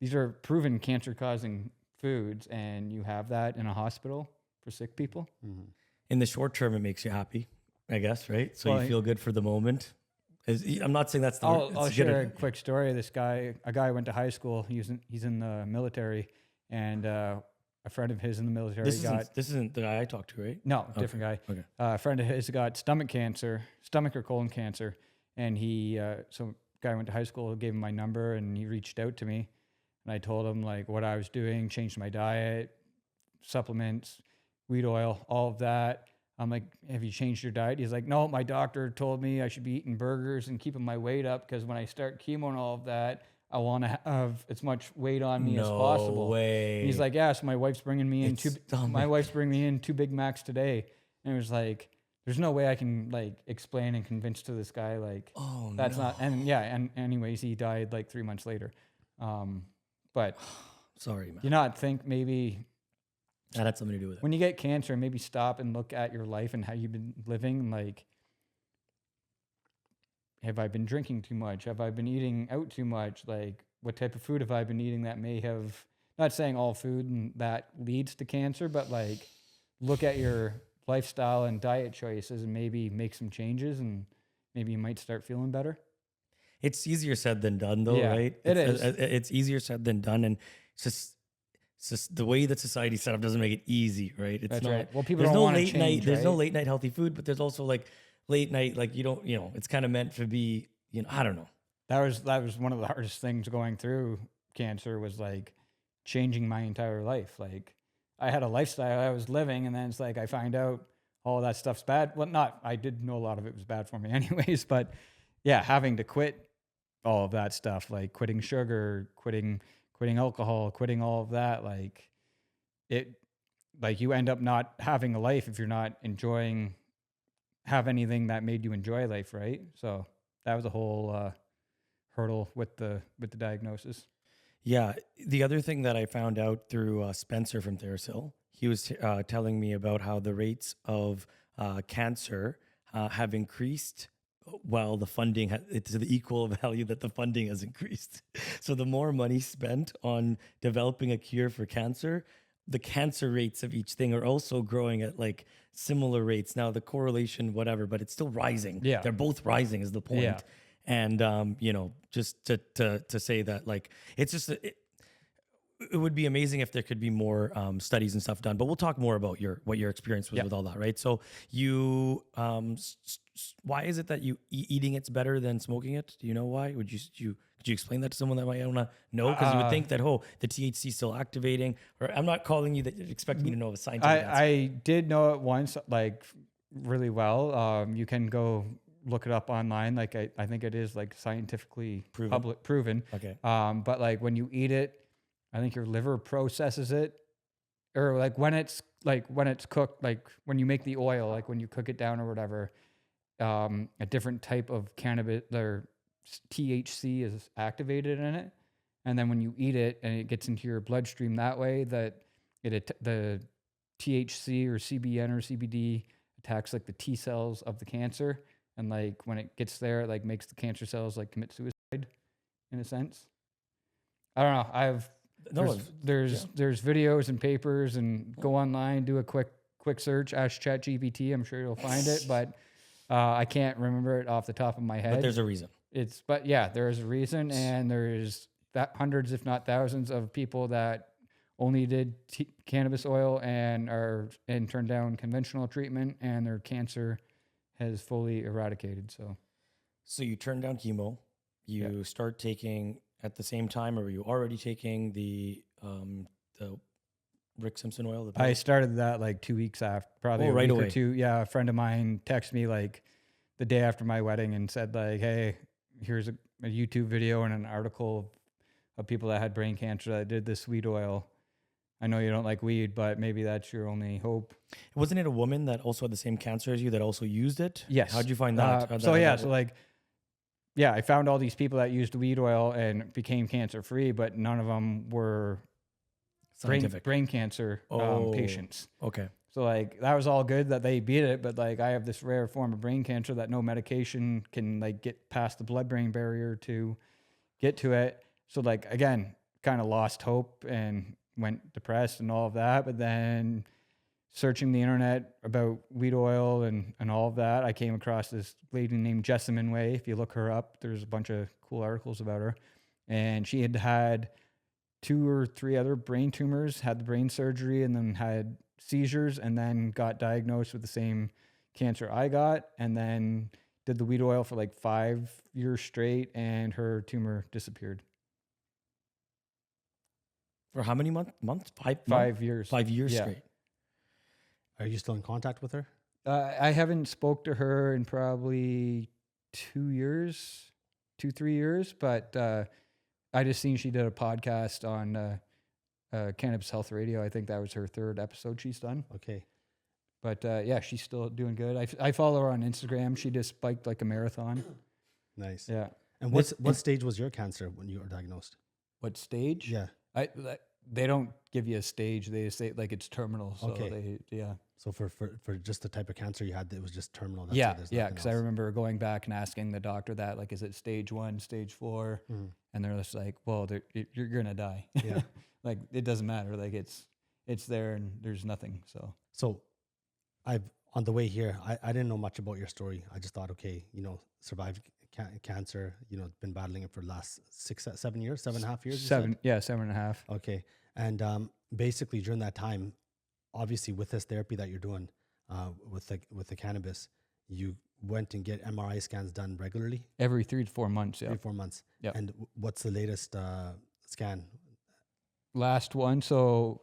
[SPEAKER 1] these are proven cancer-causing foods, and you have that in a hospital for sick people.
[SPEAKER 2] In the short term, it makes you happy, I guess, right? So
[SPEAKER 1] Well,
[SPEAKER 2] you feel good for the moment. I'm not saying that's the.
[SPEAKER 1] I'll share a quick story. This guy, a guy I went to high school. He's in the military, and a friend of his in the military
[SPEAKER 2] This isn't the guy I talked to, right?
[SPEAKER 1] No, different guy.
[SPEAKER 2] Okay.
[SPEAKER 1] A friend of his got stomach or colon cancer, and so guy I went to high school gave him my number, and he reached out to me, and I told him like what I was doing, changed my diet, supplements, weed oil, all of that. I'm like, have you changed your diet? He's like, no, my doctor told me I should be eating burgers and keeping my weight up, because when I start chemo and all of that, I want to have as much weight on me as possible.
[SPEAKER 2] No way.
[SPEAKER 1] He's like, yeah, so my wife's bringing me in two Big Macs today. And it was like, there's no way I can like explain and convince to this guy like, that's not. And yeah, and anyways, he died like 3 months later. But
[SPEAKER 2] sorry, man.
[SPEAKER 1] do you not think maybe
[SPEAKER 2] That had something to do with it.
[SPEAKER 1] when you get cancer, maybe stop and look at your life and how you've been living? Like, have I been drinking too much? Have I been eating out too much? Like, what type of food have I been eating that may have, not saying all food and that leads to cancer, but like, look at your lifestyle and diet choices and maybe make some changes, and maybe you might start feeling better.
[SPEAKER 2] It's easier said than done, though,
[SPEAKER 1] Yeah,
[SPEAKER 2] right?
[SPEAKER 1] it is.
[SPEAKER 2] It's easier said than done, and it's just the way that society's set up doesn't make it easy, right? It's
[SPEAKER 1] That's
[SPEAKER 2] not.
[SPEAKER 1] right. Well, people
[SPEAKER 2] there's
[SPEAKER 1] don't
[SPEAKER 2] no
[SPEAKER 1] want to
[SPEAKER 2] late
[SPEAKER 1] change,
[SPEAKER 2] night. There's no
[SPEAKER 1] right?
[SPEAKER 2] late night healthy food, but there's also like late night, like you don't, it's kind of meant to be, I don't know.
[SPEAKER 1] That was one of the hardest things going through cancer, was like changing my entire life. Like, I had a lifestyle I was living, and then it's like I find out all that stuff's bad. Well, I did know a lot of it was bad for me anyways, but yeah, having to quit all of that stuff, like quitting sugar, quitting alcohol, quitting all of that, like you end up not having a life if you're not have anything that made you enjoy life, right? So that was a whole hurdle with the diagnosis.
[SPEAKER 2] Yeah. The other thing that I found out through Spencer from Therasil, he was telling me about how the rates of cancer have increased while the funding it's the equal value that the funding has increased. So the more money spent on developing a cure for cancer, the cancer rates of each thing are also growing at like similar rates. Now the correlation, whatever, but it's still rising.
[SPEAKER 1] Yeah.
[SPEAKER 2] They're both rising is the point.
[SPEAKER 1] Yeah.
[SPEAKER 2] And, just to say that, like, it's just, it would be amazing if there could be more studies and stuff done, but we'll talk more about what your experience was with all that, right? So you, why is it that eating it's better than smoking it? Do you know why? Could you explain that to someone that might want to know? Because you would think that, the THC is still activating, or I'm not calling you that you expect me to know a scientific answer.
[SPEAKER 1] I did know it once, like really well. You can go look it up online. Like I think it is like scientifically proven.
[SPEAKER 2] Okay.
[SPEAKER 1] But like when you eat it, I think your liver processes it, or like when it's cooked, like when you make the oil, like when you cook it down or whatever, a different type of cannabis or THC is activated in it. And then when you eat it and it gets into your bloodstream that way, that the THC or CBN or CBD attacks like the T cells of the cancer. And like when it gets there, it like makes the cancer cells like commit suicide in a sense. I don't know. There's videos and papers, and go online, do a quick search, ask ChatGPT. I'm sure you'll find it, but I can't remember it off the top of my head.
[SPEAKER 2] But there's a reason.
[SPEAKER 1] But yeah, there is a reason, and there's hundreds, if not thousands, of people that only did cannabis oil and turned down conventional treatment, and their cancer has fully eradicated. So
[SPEAKER 2] you turn down chemo, you start taking at the same time, or were you already taking the Rick Simpson Oil?
[SPEAKER 1] I started that like 2 weeks after, probably
[SPEAKER 2] right
[SPEAKER 1] a week
[SPEAKER 2] away.
[SPEAKER 1] or two. Yeah, a friend of mine texted me like the day after my wedding and said like, hey, here's a YouTube video and an article of people that had brain cancer that did this sweet oil. I know you don't like weed, but maybe that's your only hope.
[SPEAKER 2] Wasn't it a woman that also had the same cancer as you that also used it?
[SPEAKER 1] Yes.
[SPEAKER 2] How'd you find that?
[SPEAKER 1] I found all these people that used weed oil and became cancer free, but none of them were
[SPEAKER 2] Scientific.
[SPEAKER 1] brain cancer patients.
[SPEAKER 2] Okay.
[SPEAKER 1] So like that was all good that they beat it, but like I have this rare form of brain cancer that no medication can like get past the blood-brain barrier to get to it. So like again, kind of lost hope and went depressed and all of that. But then searching the internet about weed oil and all of that, I came across this lady named Jessamine Way. If you look her up, there's a bunch of cool articles about her. And she had 2 or 3 other brain tumors, had the brain surgery, and then had seizures, and then got diagnosed with the same cancer I got, and then did the weed oil for like 5 years straight, and her tumor disappeared.
[SPEAKER 2] For how many months?
[SPEAKER 1] 5 years.
[SPEAKER 2] 5 years
[SPEAKER 1] Yeah.
[SPEAKER 2] straight.
[SPEAKER 3] Are you still in contact with her?
[SPEAKER 1] I haven't spoke to her in probably 2 years, 3 years, but I just seen she did a podcast on Cannabis Health Radio. I think that was her 3rd episode she's done.
[SPEAKER 3] Okay.
[SPEAKER 1] But yeah, she's still doing good. I follow her on Instagram. She just biked like a marathon.
[SPEAKER 3] Nice.
[SPEAKER 1] Yeah.
[SPEAKER 3] And what stage was your cancer when you were diagnosed?
[SPEAKER 1] What stage?
[SPEAKER 3] Yeah.
[SPEAKER 1] They don't give you a stage. They just say like it's terminal. So
[SPEAKER 3] Okay. So for just the type of cancer you had, it was just terminal. That's
[SPEAKER 1] yeah.
[SPEAKER 3] it, there's
[SPEAKER 1] Yeah.
[SPEAKER 3] nothing
[SPEAKER 1] Because I
[SPEAKER 3] else.
[SPEAKER 1] remember going back and asking the doctor that, like, is it stage 1, stage 4? And they're just like, well, you're going to die.
[SPEAKER 3] Yeah.
[SPEAKER 1] Like, it doesn't matter. Like it's there and there's nothing. So
[SPEAKER 3] On the way here, I didn't know much about your story. I just thought, okay, survived cancer, been battling it for the last 7 years, 7.5 years.
[SPEAKER 1] 7.5.
[SPEAKER 3] Okay. And basically during that time, obviously with this therapy that you're doing, with the cannabis, you went and get MRI scans done regularly?
[SPEAKER 1] Every 3 to 4 months. Yeah.
[SPEAKER 3] 3-4 months.
[SPEAKER 1] Yeah.
[SPEAKER 3] And what's the latest scan?
[SPEAKER 1] Last one. So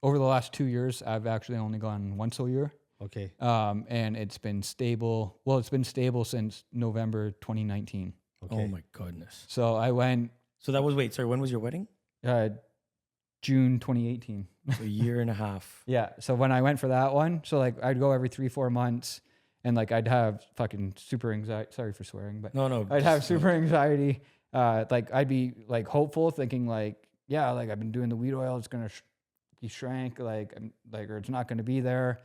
[SPEAKER 1] over the last 2 years, I've actually only gone once a year.
[SPEAKER 3] Okay.
[SPEAKER 1] And it's been stable. Well, it's been stable since November 2019.
[SPEAKER 3] Okay.
[SPEAKER 2] Oh my goodness.
[SPEAKER 1] So I went
[SPEAKER 2] So that was, when was your wedding?
[SPEAKER 1] June 2018.
[SPEAKER 2] So a year and a half.
[SPEAKER 1] Yeah. So when I went for that one, so like I'd go every 3-4 months, and like I'd have fucking super anxiety. Sorry for swearing, but
[SPEAKER 2] No.
[SPEAKER 1] I'd have super anxiety. Like I'd be like hopeful, thinking like, yeah, like I've been doing the weed oil, it's gonna be shrank, like or it's not gonna be there.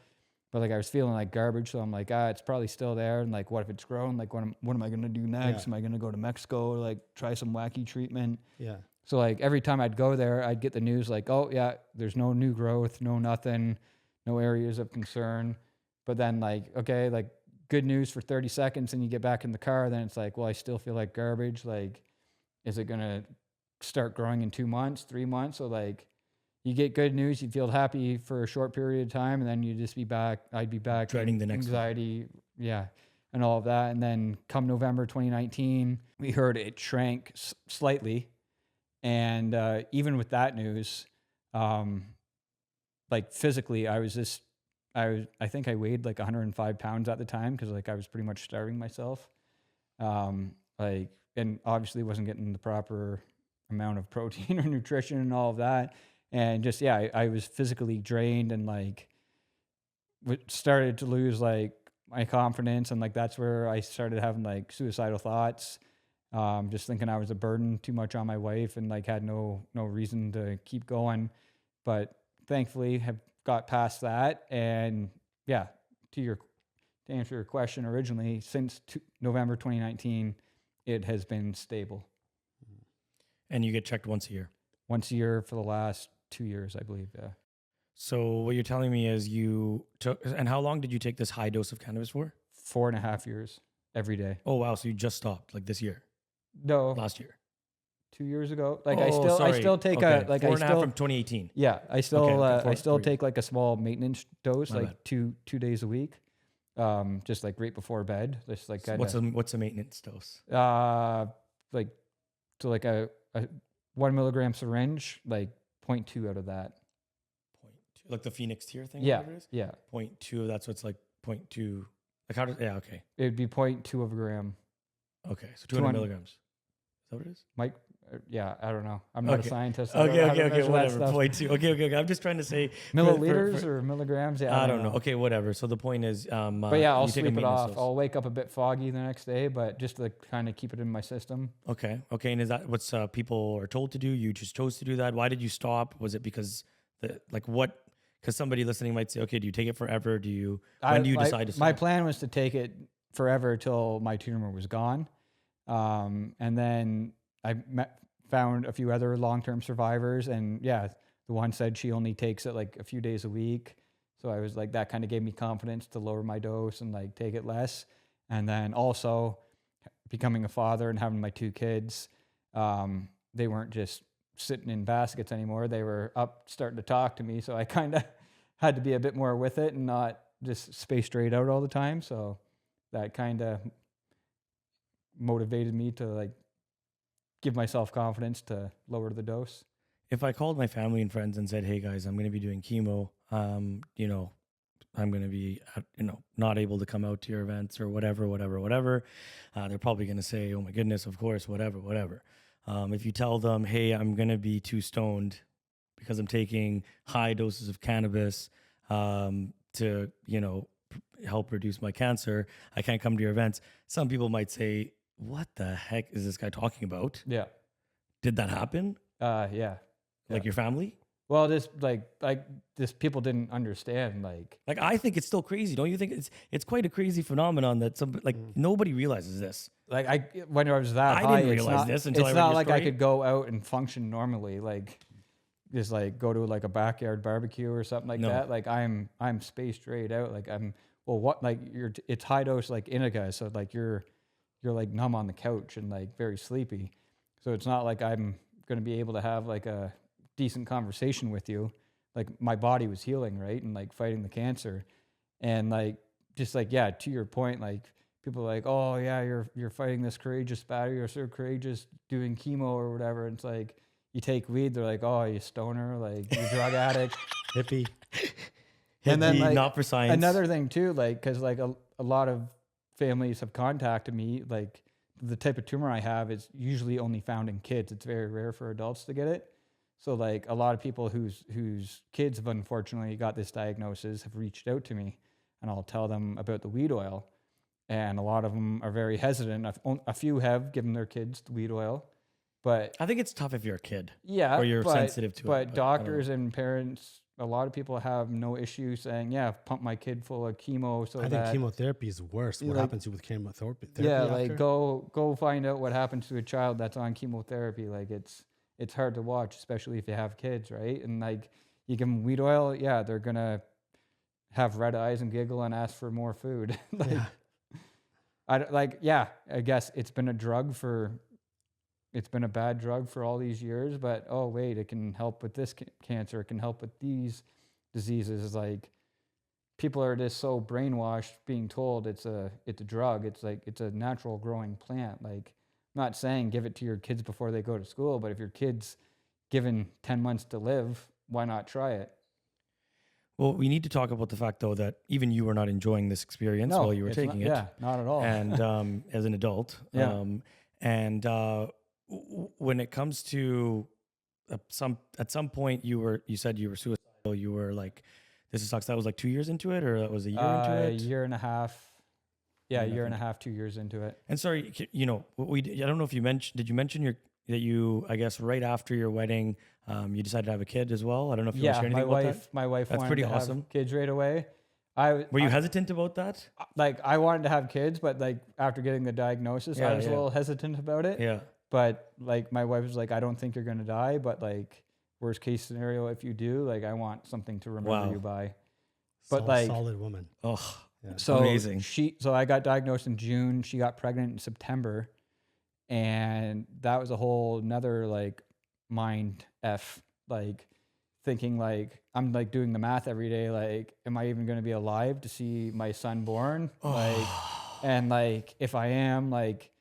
[SPEAKER 1] But like I was feeling like garbage, so I'm like, it's probably still there. And like, what if it's grown? Like, what am I gonna do next?
[SPEAKER 3] Yeah.
[SPEAKER 1] Am I gonna go to Mexico, like try some wacky treatment?
[SPEAKER 3] Yeah.
[SPEAKER 1] So like every time I'd go there, I'd get the news like, oh yeah, there's no new growth, no nothing, no areas of concern. But then like, okay, like good news for 30 seconds, and you get back in the car, then it's like, well, I still feel like garbage. Like, is it gonna start growing in 2 months, 3 months? So like, you get good news, you feel happy for a short period of time, and then you just be back. I'd be back
[SPEAKER 2] Dreading the next
[SPEAKER 1] anxiety, yeah, and all of that. And then come November 2019, we heard it shrank slightly. And even with that news, like physically, I think I weighed like 105 pounds at the time, because like I was pretty much starving myself. And obviously wasn't getting the proper amount of protein or nutrition and all of that. And just, yeah, I was physically drained, and like started to lose like my confidence. And like, that's where I started having like suicidal thoughts. Just thinking I was a burden too much on my wife, and like had no reason to keep going. But thankfully have got past that. And yeah, to answer your question originally, since November 2019, it has been stable.
[SPEAKER 2] And you get checked once a year?
[SPEAKER 1] Once a year for the last 2 years, I believe. Yeah.
[SPEAKER 2] So what you're telling me is you took, and how long did you take this high dose of cannabis for?
[SPEAKER 1] 4.5 years every day.
[SPEAKER 2] Oh, wow. So you just stopped like this year?
[SPEAKER 1] No,
[SPEAKER 2] Last year?
[SPEAKER 1] 2 years ago. Like
[SPEAKER 2] I
[SPEAKER 1] still take
[SPEAKER 2] okay.
[SPEAKER 1] like
[SPEAKER 2] 4.5 from 2018.
[SPEAKER 1] Yeah, I still
[SPEAKER 2] Okay,
[SPEAKER 1] I still
[SPEAKER 2] for-
[SPEAKER 1] take like a small maintenance dose,
[SPEAKER 2] My
[SPEAKER 1] like
[SPEAKER 2] bad.
[SPEAKER 1] two days a week, just like right before bed. Just like
[SPEAKER 2] So what's a maintenance dose?
[SPEAKER 1] like so like a 1 milligram syringe, like 0.2 out of that.
[SPEAKER 2] 0.2, like the Phoenix tier thing?
[SPEAKER 1] Yeah,
[SPEAKER 2] Whatever it is?
[SPEAKER 1] yeah.
[SPEAKER 2] 0.2, that's what's like 0.2. Like how does, yeah, okay.
[SPEAKER 1] It'd be 0.2 of a gram.
[SPEAKER 2] Okay, so 200
[SPEAKER 1] 200
[SPEAKER 2] milligrams. Is that what it is?
[SPEAKER 1] Yeah, I don't know. I'm not a
[SPEAKER 2] Okay.
[SPEAKER 1] scientist. I don't know
[SPEAKER 2] Okay,
[SPEAKER 1] how to
[SPEAKER 2] okay, okay,
[SPEAKER 1] measure that
[SPEAKER 2] whatever.
[SPEAKER 1] stuff.
[SPEAKER 2] 0.2. Okay. I'm just trying to say
[SPEAKER 1] Milliliters or milligrams? Yeah,
[SPEAKER 2] I don't know. Okay, whatever. So the point is,
[SPEAKER 1] But yeah, I'll
[SPEAKER 2] you take a
[SPEAKER 1] sleep it
[SPEAKER 2] maintenance
[SPEAKER 1] off.
[SPEAKER 2] dose.
[SPEAKER 1] I'll wake up a bit foggy the next day, but just to kind of keep it in my system.
[SPEAKER 2] Okay. And is that what's people are told to do? You just chose to do that. Why did you stop? Was it because what? Because somebody listening might say, okay, do you take it forever? When do you decide to stop?
[SPEAKER 1] My plan was to take it forever till my tumor was gone. And then found a few other long-term survivors, and yeah, the one said she only takes it like a few days a week. So I was like, that kind of gave me confidence to lower my dose and like take it less. And then also becoming a father and having my 2 kids, they weren't just sitting in baskets anymore. They were up starting to talk to me. So I kind of had to be a bit more with it and not just space straight out all the time. So that kind of motivated me to like give myself confidence to lower the dose.
[SPEAKER 2] If I called my family and friends and said, hey guys, I'm going to be doing chemo, I'm going to be, not able to come out to your events or whatever, they're probably going to say, oh my goodness, of course, whatever. If you tell them, hey, I'm going to be too stoned because I'm taking high doses of cannabis to, help reduce my cancer, I can't come to your events. Some people might say, what the heck is this guy talking about?
[SPEAKER 1] Yeah.
[SPEAKER 2] Did that happen?
[SPEAKER 1] Yeah.
[SPEAKER 2] Like your family?
[SPEAKER 1] Well, just this people didn't understand. Like
[SPEAKER 2] I think it's still crazy. Don't you think it's quite a crazy phenomenon that nobody realizes this?
[SPEAKER 1] When I was that
[SPEAKER 2] I
[SPEAKER 1] high,
[SPEAKER 2] didn't realize this until I
[SPEAKER 1] it's
[SPEAKER 2] read
[SPEAKER 1] not
[SPEAKER 2] your
[SPEAKER 1] like I
[SPEAKER 2] story.
[SPEAKER 1] could go out and function normally. Like just like go to like a backyard barbecue or something like
[SPEAKER 2] No.
[SPEAKER 1] that. Like I'm spaced straight out. Like it's high dose like indica, so like you're like numb on the couch and like very sleepy. So it's not like I'm going to be able to have like a decent conversation with you. Like my body was healing, right? And like fighting the cancer. And like, just like, yeah, to your point, like people are like, oh yeah, you're fighting this courageous battle. You're so courageous doing chemo or whatever. And it's like, you take weed. They're like, oh, you stoner, like you drug addict.
[SPEAKER 3] Hippie.
[SPEAKER 1] And then like
[SPEAKER 2] not for science.
[SPEAKER 1] another thing too, like, cause like a lot of families have contacted me, like the type of tumor I have is usually only found in kids. It's very rare for adults to get it. So like a lot of people whose kids have unfortunately got this diagnosis have reached out to me, and I'll tell them about the weed oil. And a lot of them are very hesitant. A few have given their kids the weed oil, but
[SPEAKER 2] I think it's tough if you're a kid.
[SPEAKER 1] yeah,
[SPEAKER 2] Or you're sensitive to it.
[SPEAKER 1] But doctors and parents, a lot of people have no issue saying, yeah, pump my kid full of chemo. So
[SPEAKER 3] I think chemotherapy is worse. What happens to you with chemotherapy?
[SPEAKER 1] Yeah,
[SPEAKER 3] after?
[SPEAKER 1] like go find out what happens to a child that's on chemotherapy. Like it's hard to watch, especially if you have kids, right? And like you give them weed oil, yeah, they're gonna have red eyes and giggle and ask for more food. I guess it's been a bad drug for all these years, but oh wait, it can help with this cancer, it can help with these diseases. Like people are just so brainwashed being told it's a drug. It's like it's a natural growing plant. Like I'm not saying give it to your kids before they go to school, but if your kid's given 10 months to live, why not try it?
[SPEAKER 2] Well, we need to talk about the fact, though, that even you were not enjoying this experience while you were taking it.
[SPEAKER 1] Yeah, not at all.
[SPEAKER 2] And as an adult.
[SPEAKER 1] Yeah.
[SPEAKER 2] When it comes to at some point you said you were suicidal. You were like, this sucks. That was like 2 years into it, or that was a year into it?
[SPEAKER 1] A year and a half. Yeah, a year and a half, 2 years into it.
[SPEAKER 2] And sorry, I don't know if you mentioned, did you mention that you, I guess, right after your wedding, you decided to have a kid as well? I don't know if you want to share anything about that.
[SPEAKER 1] My wife
[SPEAKER 2] That's
[SPEAKER 1] wanted
[SPEAKER 2] pretty
[SPEAKER 1] to
[SPEAKER 2] awesome.
[SPEAKER 1] have kids right away.
[SPEAKER 2] Were you hesitant about that?
[SPEAKER 1] Like I wanted to have kids, but like after getting the diagnosis, I was a little hesitant about it.
[SPEAKER 2] Yeah.
[SPEAKER 1] But like my wife was like, I don't think you're gonna die, but like worst case scenario, if you do, like I want something to remember you by. But like
[SPEAKER 3] solid woman.
[SPEAKER 2] Oh,
[SPEAKER 1] so
[SPEAKER 2] amazing.
[SPEAKER 1] So I got diagnosed in June. She got pregnant in September, and that was a whole another like mind f. Like thinking like I'm like doing the math every day. Like, am I even gonna be alive to see my son born? Like, and like if I am, like,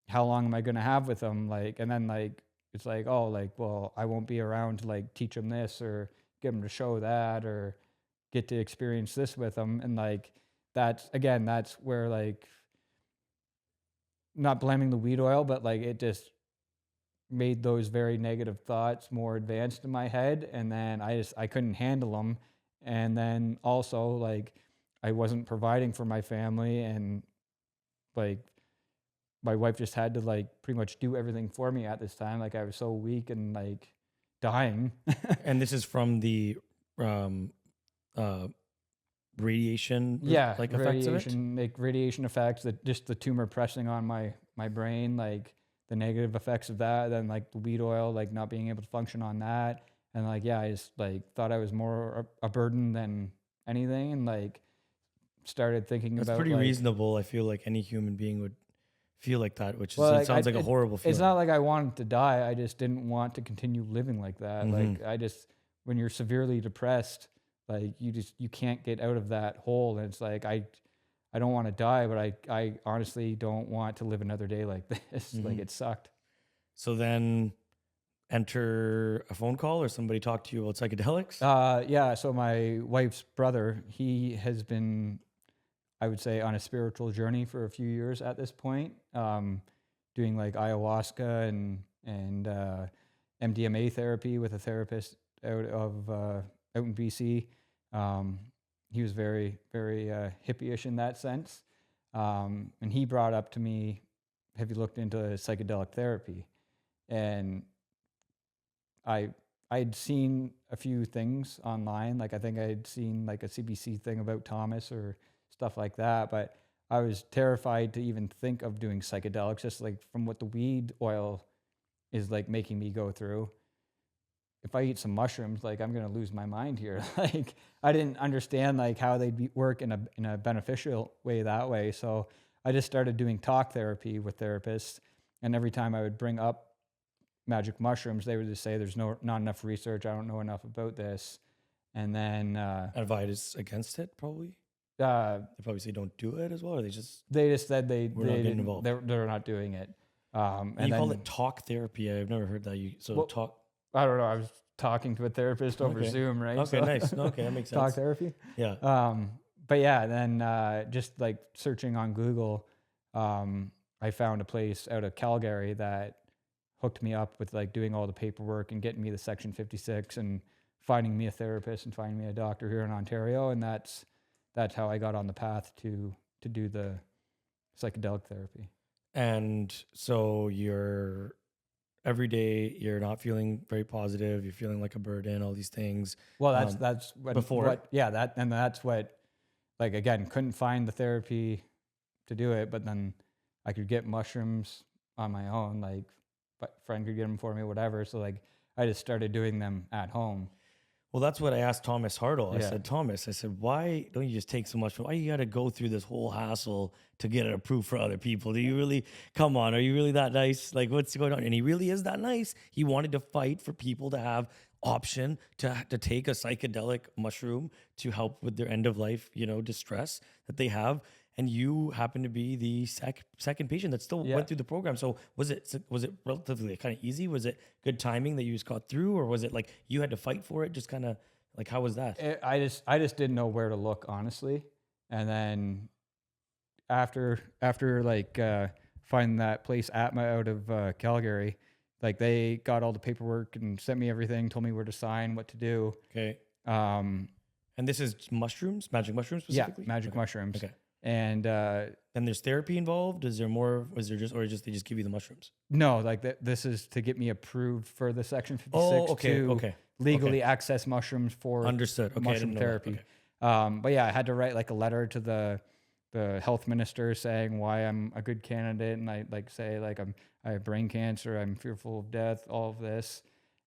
[SPEAKER 1] how long am I gonna have with him? Like, and then like it's like, oh, like, well, I won't be around to like teach him this or get him to show that or get to experience this with him. And like that's where like not blaming the weed oil, but like it just made those very negative thoughts more advanced in my head, and then I couldn't handle them. And then also, like, I wasn't providing for my family, and like my wife just had to like pretty much do everything for me at this time. Like I was so weak and like dying.
[SPEAKER 2] And this is from the um, uh, radiation,
[SPEAKER 1] Yeah,
[SPEAKER 2] like effects of it.
[SPEAKER 1] radiation effects, that just the tumor pressing on my brain, like the negative effects of that, then like the weed oil, like not being able to function on that. And like, yeah, I just like thought I was more a burden than anything, and like started thinking
[SPEAKER 2] That's
[SPEAKER 1] about
[SPEAKER 2] pretty
[SPEAKER 1] like,
[SPEAKER 2] reasonable. I feel like any human being would feel like that, which is,
[SPEAKER 1] well,
[SPEAKER 2] it sounds like a horrible feeling.
[SPEAKER 1] It's not like I wanted to die. I just didn't want to continue living like that.
[SPEAKER 2] Mm-hmm.
[SPEAKER 1] Like I just, when you're severely depressed, like you can't get out of that hole. And it's like, I don't want to die, but I honestly don't want to live another day like this.
[SPEAKER 2] Mm-hmm.
[SPEAKER 1] Like it sucked.
[SPEAKER 2] So then enter a phone call or somebody talk to you about psychedelics?
[SPEAKER 1] Yeah. So my wife's brother, he has been, I would say, on a spiritual journey for a few years at this point, doing like ayahuasca and MDMA therapy with a therapist out in BC. He was very, very hippie-ish in that sense. And he brought up to me, have you looked into psychedelic therapy? And I'd seen a few things online. Like I think I'd seen like a CBC thing about Thomas or stuff like that, but I was terrified to even think of doing psychedelics, just like from what the weed oil is like making me go through. If I eat some mushrooms, like I'm gonna lose my mind here. Like I didn't understand like how they'd work in a beneficial way that way. So I just started doing talk therapy with therapists, and every time I would bring up magic mushrooms, they would just say, "There's not enough research. I don't know enough about this." And then
[SPEAKER 2] Advice against it, probably. They probably say don't do it as well, or they just
[SPEAKER 1] said
[SPEAKER 2] we're not getting involved.
[SPEAKER 1] They're not doing it.
[SPEAKER 2] And you call it talk therapy. I've never heard that. Talk.
[SPEAKER 1] I don't know. I was talking to a therapist over Zoom, right?
[SPEAKER 2] Okay, so, nice. Okay, that makes sense.
[SPEAKER 1] Talk therapy.
[SPEAKER 2] Yeah.
[SPEAKER 1] But yeah, then just like searching on Google, I found a place out of Calgary that hooked me up with like doing all the paperwork and getting me the Section 56 and finding me a therapist and finding me a doctor here in Ontario, and that's how I got on the path to do the psychedelic therapy.
[SPEAKER 2] And so every day you're not feeling very positive. You're feeling like a burden. All these things.
[SPEAKER 1] Well, that's what that's what, like, again, couldn't find the therapy to do it, but then I could get mushrooms on my own. Like, but friend could get them for me, whatever. So like, I just started doing them at home.
[SPEAKER 2] Well, that's what I asked Thomas Hartle. I said, Thomas, why don't you just take so much? Why you got to go through this whole hassle to get it approved for other people? Do you really, come on, are you really that nice? Like, what's going on? And he really is that nice. He wanted to fight for people to have option to take a psychedelic mushroom to help with their end of life, distress that they have. And you happen to be the second patient that still went through the program. So was it relatively kind of easy? Was it good timing that you just got through, or was it like you had to fight for it? Just kind of like, how was that?
[SPEAKER 1] I just didn't know where to look, honestly. And then after like finding that place out of Calgary, like they got all the paperwork and sent me everything, told me where to sign, what to do.
[SPEAKER 2] Okay. And this is mushrooms, magic mushrooms specifically?
[SPEAKER 1] Yeah, magic mushrooms.
[SPEAKER 2] Okay.
[SPEAKER 1] And
[SPEAKER 2] there's therapy involved? Is there more? Was there they just give you the mushrooms?
[SPEAKER 1] No, like this is to get me approved for the Section 56 to legally access mushrooms for mushroom therapy. Okay. But yeah, I had to write like a letter to the health minister saying why I'm a good candidate, and I like say like I have brain cancer, I'm fearful of death, all of this.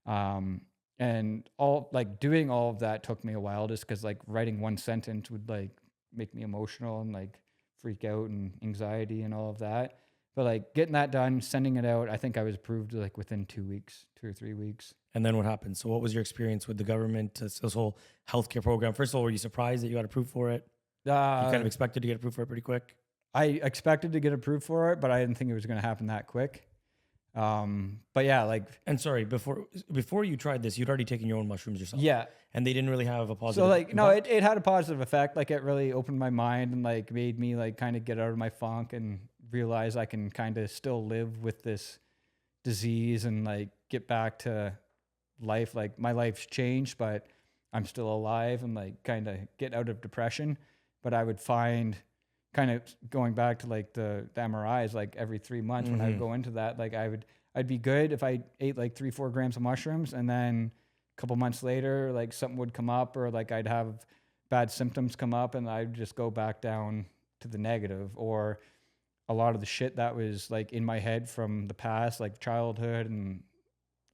[SPEAKER 1] And all like doing all of that took me a while, just because like writing one sentence would like make me emotional and like freak out and anxiety and all of that. But like getting that done, sending it out, I think I was approved like within 2 or 3 weeks.
[SPEAKER 2] And then what happened? So what was your experience with the government, this whole healthcare program? First of all, were you surprised that you got approved for it? You kind of expected to get approved for it pretty quick?
[SPEAKER 1] I expected to get approved for it, but I didn't think it was going to happen that quick. But yeah, like,
[SPEAKER 2] and sorry, before you tried this, you'd already taken your own mushrooms yourself.
[SPEAKER 1] Yeah.
[SPEAKER 2] And they didn't really have a positive.
[SPEAKER 1] So like, no, it had a positive effect. Like it really opened my mind and like made me like kind of get out of my funk and realize I can kind of still live with this disease and like get back to life. Like my life's changed, but I'm still alive and like kind of get out of depression. But I would find kind of going back to like the MRIs, like every 3 months when I would go into that, like I'd be good if I ate like 3-4 grams of mushrooms, and then a couple months later, like something would come up, or like I'd have bad symptoms come up and I'd just go back down to the negative, or a lot of the shit that was like in my head from the past, like childhood and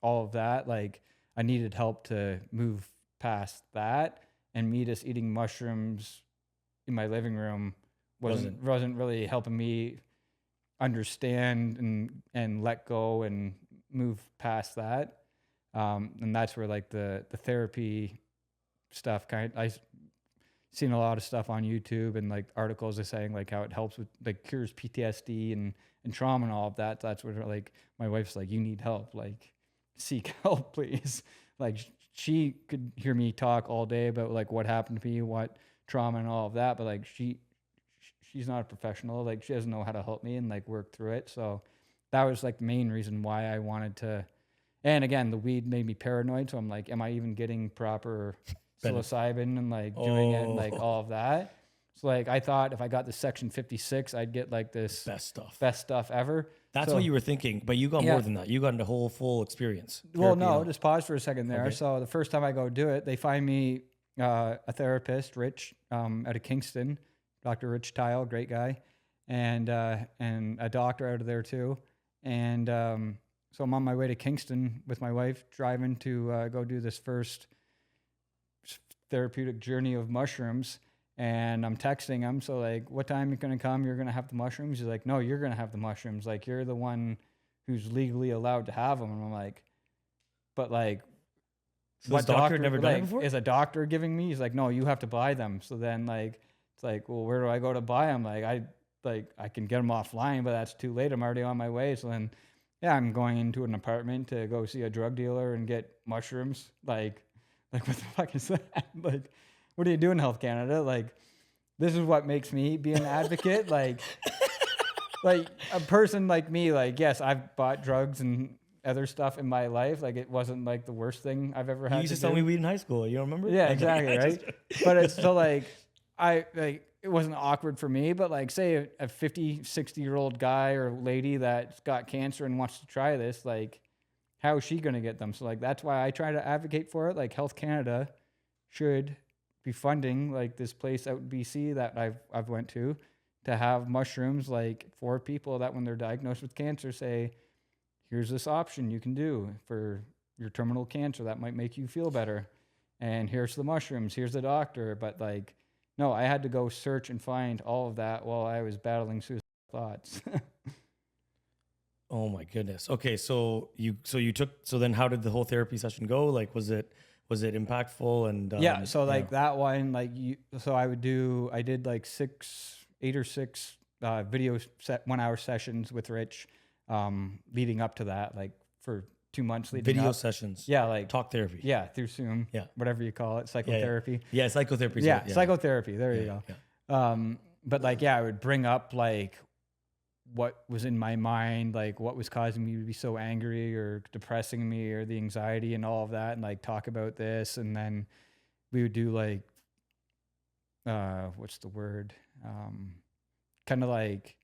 [SPEAKER 1] all of that, like I needed help to move past that. And me just eating mushrooms in my living room wasn't really helping me understand and let go and move past that. And that's where like the therapy stuff I seen a lot of stuff on YouTube and like articles are saying like how it helps with like cures PTSD and trauma and all of that. That's where like my wife's like, you need help, like seek help, please. Like she could hear me talk all day about like what happened to me, what trauma and all of that, but like she's not a professional. Like she doesn't know how to help me and like work through it. So that was like the main reason why I wanted to. And again, the weed made me paranoid. So I'm like, am I even getting proper psilocybin and like doing it and like all of that? So like I thought if I got the section 56, I'd get like this best stuff ever.
[SPEAKER 2] That's what you were thinking, but you got more than that. You got into whole full experience.
[SPEAKER 1] Well, no, just pause for a second there. Okay. So the first time I go do it, they find me a therapist, Rich, out of Kingston, Dr. Rich Tile, great guy, and a doctor out of there too. And so I'm on my way to Kingston with my wife, driving to go do this first therapeutic journey of mushrooms. And I'm texting him, so like, what time you're gonna come? You're gonna have the mushrooms? He's like, no, you're gonna have the mushrooms. Like, you're the one who's legally allowed to have them. And I'm like, but like,
[SPEAKER 2] so what doctor never done it before?
[SPEAKER 1] Is a doctor giving me? He's like, no, you have to buy them. So then like, it's like, well, where do I go to buy them? Like, I can get them offline, but that's too late. I'm already on my way. So then, yeah, I'm going into an apartment to go see a drug dealer and get mushrooms. Like what the fuck is that? Like, what do you do in Health Canada? Like, this is what makes me be an advocate. like a person like me, like, yes, I've bought drugs and other stuff in my life. Like, it wasn't like the worst thing I've ever had.
[SPEAKER 2] You used to tell me weed in high school. You don't remember?
[SPEAKER 1] Yeah, exactly. Right. But it's so like, it wasn't awkward for me, but like say a 50, 60-year-old guy or lady that's got cancer and wants to try this, like, how is she going to get them? So like, that's why I try to advocate for it. Like Health Canada should be funding like this place out in BC that I've went to have mushrooms, like for people that when they're diagnosed with cancer, say, here's this option you can do for your terminal cancer that might make you feel better. And here's the mushrooms, here's the doctor. But like, no, I had to go search and find all of that while I was battling suicidal thoughts.
[SPEAKER 2] Oh my goodness. Okay. So then how did the whole therapy session go? Like, was it impactful? And
[SPEAKER 1] yeah, so like that one, like so I did like 8 or 6 video 1 hour sessions with Rich, leading up to that, like for 2 months leading
[SPEAKER 2] video
[SPEAKER 1] up.
[SPEAKER 2] Sessions.
[SPEAKER 1] Yeah, like
[SPEAKER 2] talk therapy.
[SPEAKER 1] Yeah, through Zoom. Yeah, whatever you call it, psychotherapy.
[SPEAKER 2] Yeah, psychotherapy.
[SPEAKER 1] Yeah, psychotherapy. There you go. Yeah. But like, yeah, I would bring up like what was in my mind, like what was causing me to be so angry or depressing me, or the anxiety and all of that, and like talk about this. And then we would do like, what's the word? Kind of like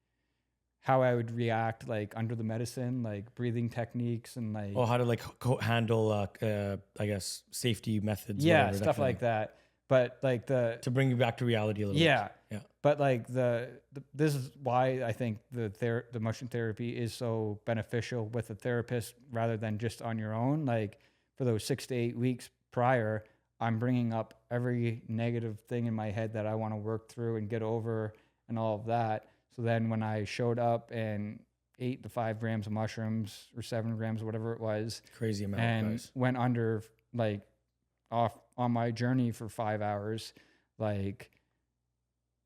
[SPEAKER 1] how I would react like under the medicine, like breathing techniques and like
[SPEAKER 2] how to like handle I guess safety methods.
[SPEAKER 1] Yeah,
[SPEAKER 2] whatever,
[SPEAKER 1] stuff like that. But like to
[SPEAKER 2] bring you back to reality a little bit. Yeah.
[SPEAKER 1] But like this is why I think the mushroom therapy is so beneficial with a therapist rather than just on your own. Like for those 6 to 8 weeks prior, I'm bringing up every negative thing in my head that I want to work through and get over and all of that. So then when I showed up and ate the 5 grams of mushrooms or 7 grams, whatever it was,
[SPEAKER 2] crazy amount,
[SPEAKER 1] and
[SPEAKER 2] guys,
[SPEAKER 1] went under like off on my journey for 5 hours, like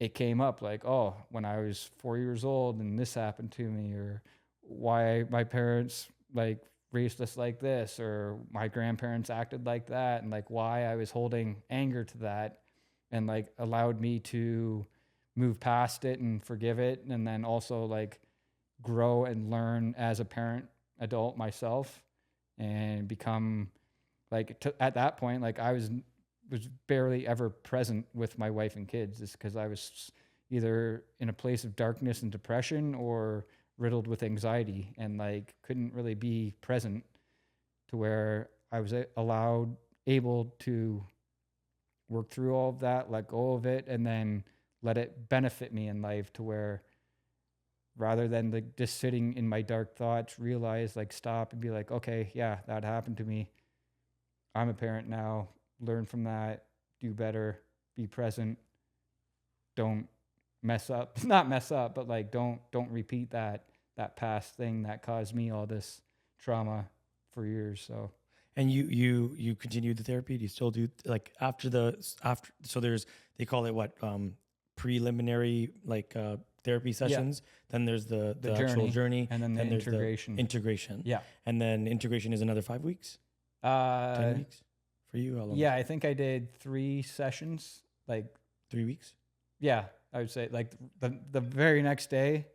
[SPEAKER 1] it came up like, oh, when I was 4 years old and this happened to me, or why my parents like raised us like this, or my grandparents acted like that, and like why I was holding anger to that, and like allowed me to move past it and forgive it, and then also like grow and learn as a parent adult myself and become like at that point, like I was barely ever present with my wife and kids, just because I was either in a place of darkness and depression or riddled with anxiety, and like couldn't really be present to where I was able to work through all of that, let go of it, and then let it benefit me in life, to where rather than like just sitting in my dark thoughts, realize, like, stop and be like, okay, yeah, that happened to me. I'm a parent now. Learn from that, do better, be present. Don't mess up, not mess up, but like don't repeat that past thing that caused me all this trauma for years. So.
[SPEAKER 2] And you continued the therapy? Do you still do, like, after so there's, they call it what, preliminary, like, therapy sessions, then there's the actual journey,
[SPEAKER 1] and then the integration.
[SPEAKER 2] Integration.
[SPEAKER 1] Yeah.
[SPEAKER 2] And then integration is another 5 weeks? 10 weeks for you? How long?
[SPEAKER 1] Yeah, I think I did 3 sessions, like
[SPEAKER 2] 3 weeks.
[SPEAKER 1] Yeah, I would say like the very next day,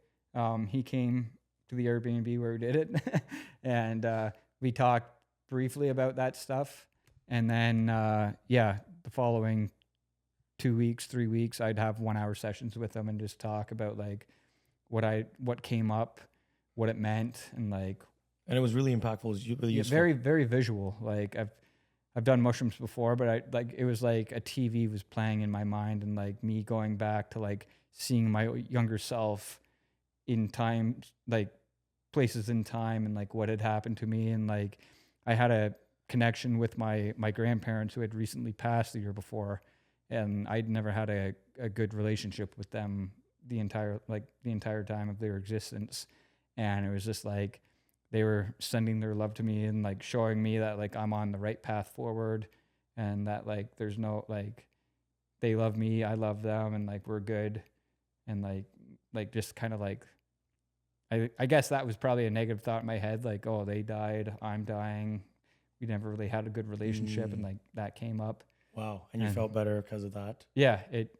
[SPEAKER 1] he came to the Airbnb where we did it, and we talked briefly about that stuff. And then, the following 2 weeks, 3 weeks, I'd have 1 hour sessions with him and just talk about like what came up, what it meant, and like.
[SPEAKER 2] And it was really impactful. It was really useful.
[SPEAKER 1] Very, very visual. Like I've done mushrooms before, but it was like a TV was playing in my mind, and like me going back to like seeing my younger self in time, like places in time, and like what had happened to me. And like I had a connection with my grandparents who had recently passed the year before, and I'd never had a good relationship with them the entire time of their existence. And it was just like they were sending their love to me and like showing me that like I'm on the right path forward, and that like there's no, like, they love me, I love them, and like we're good. And like just kind of like, I guess that was probably a negative thought in my head, like, oh, they died, I'm dying, we never really had a good relationship. And like that came up.
[SPEAKER 2] Wow. And you felt better because of that?
[SPEAKER 1] Yeah, it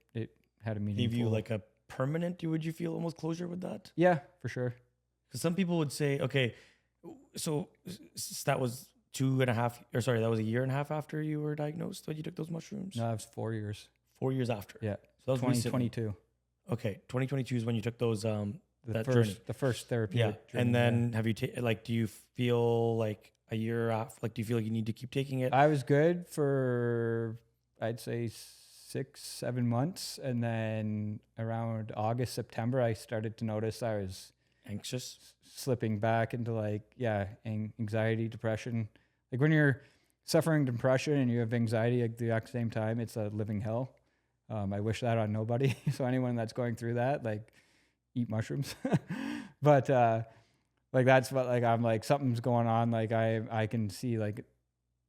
[SPEAKER 1] had a meaningful.
[SPEAKER 2] Gave you like a permanent, would you feel almost closure with that?
[SPEAKER 1] Yeah, for sure.
[SPEAKER 2] Because some people would say, okay, so that was that was a year and a half after you were diagnosed when you took those mushrooms?
[SPEAKER 1] No, it was 4 years.
[SPEAKER 2] 4 years after.
[SPEAKER 1] Yeah.
[SPEAKER 2] So that was
[SPEAKER 1] 2022.
[SPEAKER 2] Okay, 2022 is when you took those
[SPEAKER 1] the first therapy.
[SPEAKER 2] Yeah. And then have you do you feel like a year after, like, do you feel like you need to keep taking it?
[SPEAKER 1] I was good for, I'd say 6-7 months, and then around August, September, I started to notice I was
[SPEAKER 2] anxious,
[SPEAKER 1] slipping back into like, anxiety, depression. Like when you're suffering depression and you have anxiety at the exact same time, it's a living hell. I wish that on nobody. So anyone that's going through that, like, eat mushrooms. But like that's what, like, I'm like, something's going on. Like I can see like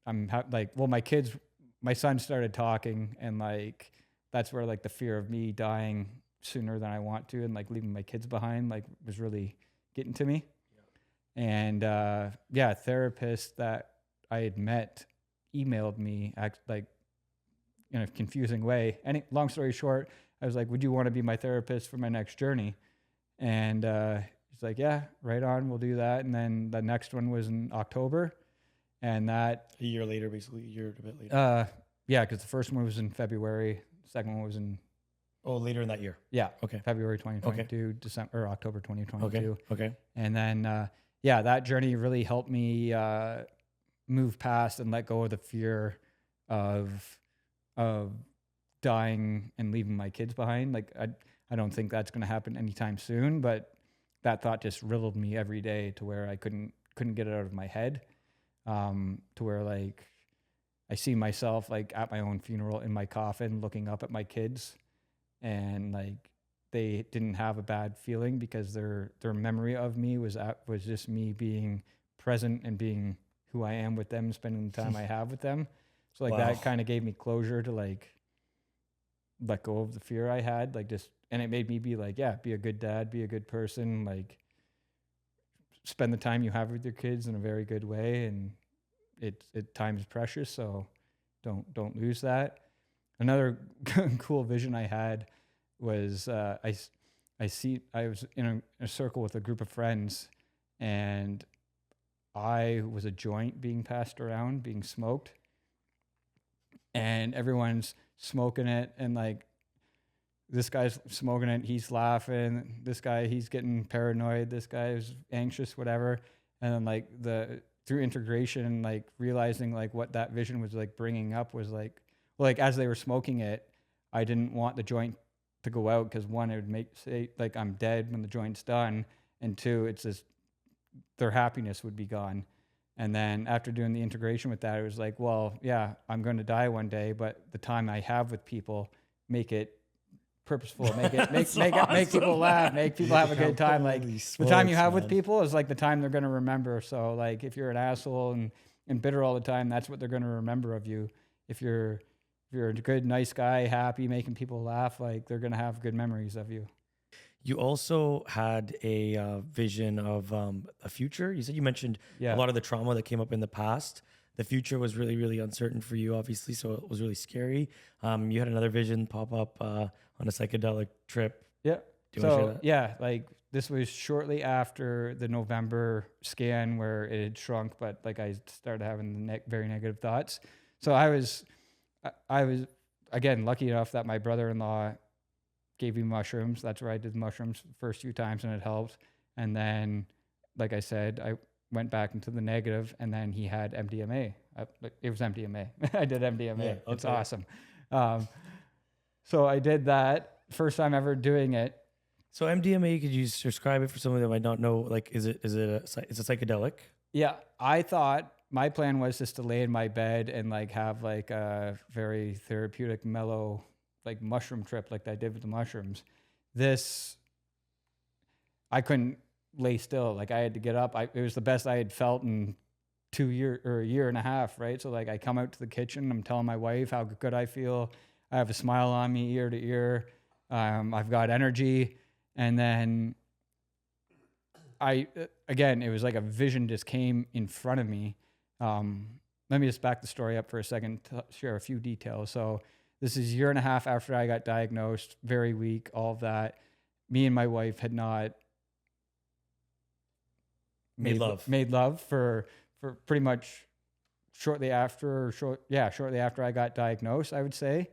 [SPEAKER 1] my son started talking, and like that's where like the fear of me dying sooner than I want to, and like leaving my kids behind, like, was really getting to me. Yeah. And a therapist that I had met emailed me like in a confusing way. And long story short, I was like, would you want to be my therapist for my next journey? And he's like, yeah, right on, we'll do that. And then the next one was in October, and that
[SPEAKER 2] a year later, basically, a year and a bit later.
[SPEAKER 1] Because the first one was in February, the second one was in
[SPEAKER 2] later in that year.
[SPEAKER 1] Yeah.
[SPEAKER 2] Okay.
[SPEAKER 1] February 2022, December or October 2022.
[SPEAKER 2] Okay.
[SPEAKER 1] And then that journey really helped me move past and let go of the fear of dying and leaving my kids behind. Like I don't think that's going to happen anytime soon, but that thought just riddled me every day to where I couldn't get it out of my head. To where like I see myself like at my own funeral in my coffin, looking up at my kids, and like they didn't have a bad feeling because their memory of me was just me being present and being who I am with them, spending the time I have with them. So like that kind of gave me closure to like let go of the fear I had, like just, and it made me be like, be a good dad, be a good person, like spend the time you have with your kids in a very good way. And time is precious, so don't lose that. Another cool vision I had was I was in a circle with a group of friends, and I was a joint being passed around, being smoked, and everyone's smoking it, and like this guy's smoking it, he's laughing. This guy, he's getting paranoid. This guy is anxious, whatever. And then like through integration, like realizing like what that vision was like bringing up was like, well, like as they were smoking it, I didn't want the joint to go out because one, it would say like I'm dead when the joint's done, and two, it's just their happiness would be gone. And then after doing the integration with that, it was like, well, yeah, I'm going to die one day, but the time I have with people, make it purposeful, make people laugh, make people have a good time. Like the time you have with people is like the time they're going to remember. So like if you're an asshole and bitter all the time, that's what they're going to remember of you. If you're a good, nice guy, happy, making people laugh, like they're going to have good memories of you.
[SPEAKER 2] You also had a vision of a future. You mentioned a lot of the trauma that came up in the past. The future was really, really uncertain for you, obviously, so it was really scary. You had another vision pop up on a psychedelic trip.
[SPEAKER 1] Yeah.
[SPEAKER 2] Do you want to share that?
[SPEAKER 1] Yeah, like this was shortly after the November scan where it had shrunk, but like I started having the very negative thoughts. So I was again lucky enough that my brother-in-law gave me mushrooms. That's where I did the mushrooms the first few times, and it helped. And then, like I said, I went back into the negative, and then he had MDMA. It was MDMA. I did MDMA. Yeah, okay. It's awesome. So I did that. First time ever doing it.
[SPEAKER 2] So MDMA, could you describe it for someone that might not know? Like, it's a psychedelic?
[SPEAKER 1] Yeah, I thought my plan was just to lay in my bed and like have like a very therapeutic, mellow, like mushroom trip, like I did with the mushrooms. This, I couldn't lay still. Like I had to get up. It was the best I had felt in 2 years or a year and a half, right? So like I come out to the kitchen, I'm telling my wife how good I feel. I have a smile on me ear to ear. I've got energy. And then again, it was like a vision just came in front of me. Let me just back the story up for a second to share a few details. So this is a year and a half after I got diagnosed, very weak, all of that. Me and my wife had not made love for pretty much shortly after I got diagnosed, I would say.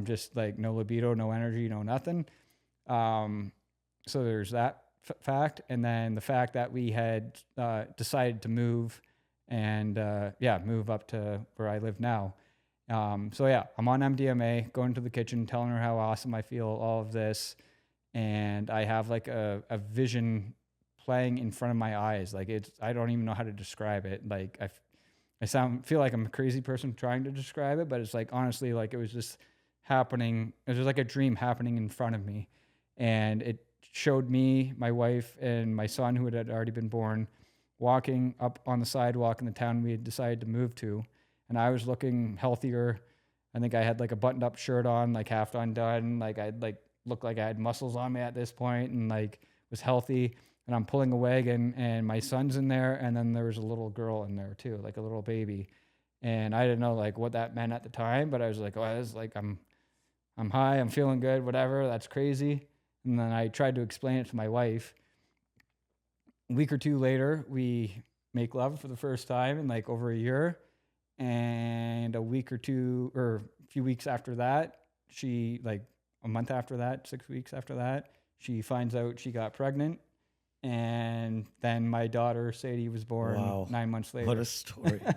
[SPEAKER 1] Just like no libido, no energy, no nothing. So there's that fact. And then the fact that we had decided to move and move up to where I live now. So yeah, I'm on MDMA, going to the kitchen, telling her how awesome I feel, all of this. And I have like a vision playing in front of my eyes. Like I don't even know how to describe it. Like I feel like I'm a crazy person trying to describe it, but it's like, honestly, like it was just happening. It was like a dream happening in front of me. And it showed me, my wife, and my son, who had already been born, walking up on the sidewalk in the town we had decided to move to. And I was looking healthier. I think I had like a buttoned up shirt on, like half undone. Like I'd like looked like I had muscles on me at this point and like was healthy. And I'm pulling a wagon and my son's in there. And then there was a little girl in there too, like a little baby. And I didn't know like what that meant at the time, but I was like, oh, I was like, I'm high, I'm feeling good, whatever. That's crazy. And then I tried to explain it to my wife. A week or two later, we make love for the first time in like over a year. And a week or two, or a few weeks after that, she, like a month after that, 6 weeks after that, she finds out she got pregnant. And then my daughter, Sadie, was born 9 months later.
[SPEAKER 2] What a story, man.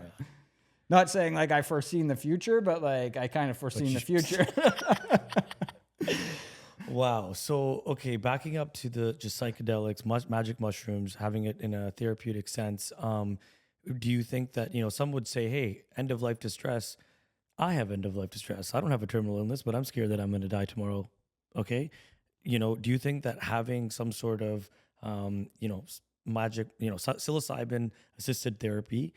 [SPEAKER 1] Not saying like I foreseen the future, but like I kind of foreseen the future.
[SPEAKER 2] Wow. So, okay, backing up to the just psychedelics, magic mushrooms, having it in a therapeutic sense, do you think that, some would say, hey, end of life distress. I have end of life distress. I don't have a terminal illness, but I'm scared that I'm going to die tomorrow. Okay. Do you think that having some sort of, magic, psilocybin assisted therapy,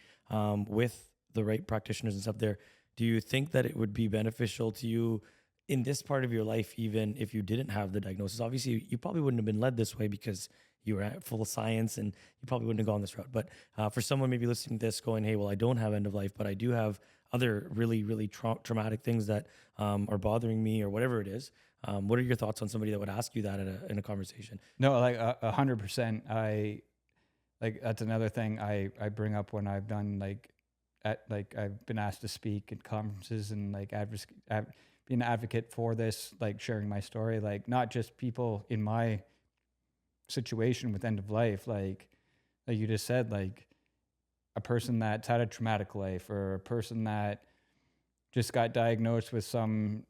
[SPEAKER 2] with the right practitioners and stuff there, do you think that it would be beneficial to you in this part of your life, even if you didn't have the diagnosis? Obviously, you probably wouldn't have been led this way because you were full of science and you probably wouldn't have gone this route. But for someone maybe listening to this going, hey, well, I don't have end of life, but I do have other really, really traumatic things that are bothering me or whatever it is. What are your thoughts on somebody that would ask you that in a conversation?
[SPEAKER 1] No, like 100%. like that's another thing I bring up when I've done I've been asked to speak at conferences and like be an advocate for this, like sharing my story, like not just people in my situation with end of life, like you just said, like a person that's had a traumatic life or a person that just got diagnosed with some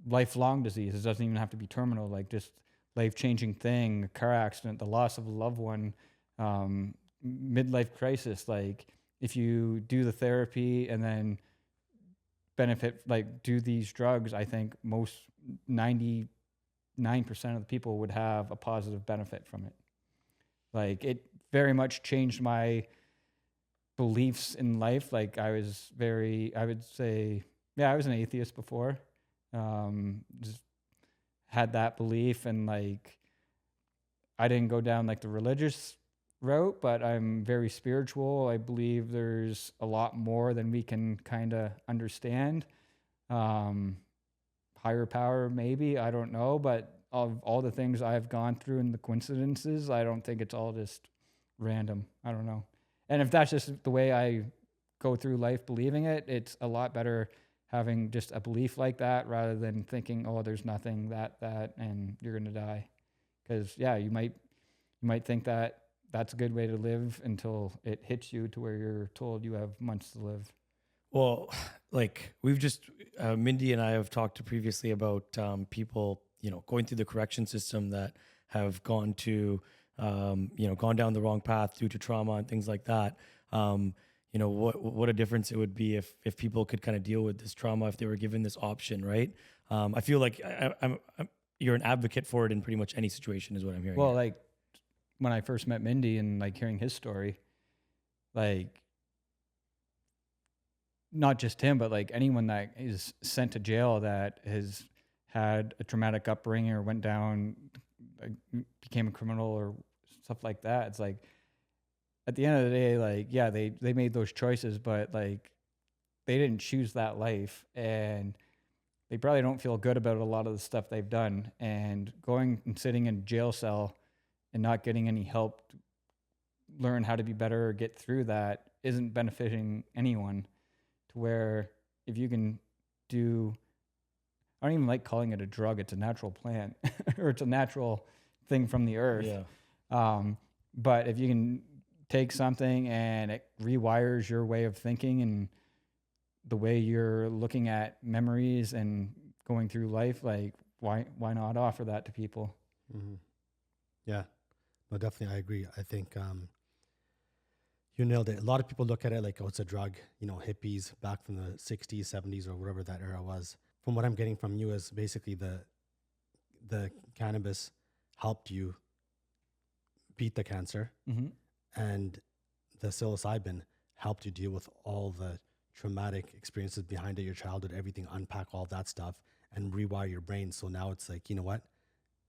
[SPEAKER 1] lifelong disease. It doesn't even have to be terminal, like just life-changing thing, a car accident, the loss of a loved one, midlife crisis. Like if you do the therapy and then benefit, like do these drugs, I think most 99% of the people would have a positive benefit from it. Like it very much changed my beliefs in life. Like I would say, I was an atheist before. Just had that belief, and like I didn't go down like the religious route, but I'm very spiritual. I believe there's a lot more than we can kind of understand. Higher power, maybe, I don't know, but of all the things I've gone through and the coincidences, I don't think it's all just random. I don't know. And if that's just the way I go through life believing it, it's a lot better having just a belief like that rather than thinking, oh, there's nothing that, and you're going to die. Because you might think that that's a good way to live until it hits you to where you're told you have months to live.
[SPEAKER 2] Well, like we've just, Mindy and I have talked previously about people, going through the correction system that have gone to, gone down the wrong path due to trauma and things like that. What a difference it would be if people could kind of deal with this trauma if they were given this option, right? I feel like you're an advocate for it in pretty much any situation, is what I'm hearing.
[SPEAKER 1] Well, like when I first met Mindy and like hearing his story, like not just him, but like anyone that is sent to jail that has had a traumatic upbringing or went down, like, became a criminal or stuff like that. It's like, at the end of the day, like, they made those choices, but like they didn't choose that life, and they probably don't feel good about a lot of the stuff they've done. And going and sitting in a jail cell and not getting any help to learn how to be better or get through that isn't benefiting anyone. To where if you can do, I don't even like calling it a drug, it's a natural plant or it's a natural thing from the earth.
[SPEAKER 2] Yeah.
[SPEAKER 1] But if you can take something and it rewires your way of thinking and the way you're looking at memories and going through life, like why not offer that to people?
[SPEAKER 3] Mm-hmm. Yeah, no, definitely. I agree. I think, you nailed it. A lot of people look at it like, oh, it's a drug, hippies back from the 60s, 70s, or whatever that era was. From what I'm getting from you is basically the cannabis helped you beat the cancer,
[SPEAKER 1] Mm-hmm.
[SPEAKER 3] and the psilocybin helped you deal with all the traumatic experiences behind it, your childhood, everything, unpack all that stuff and rewire your brain. So now it's like, you know what?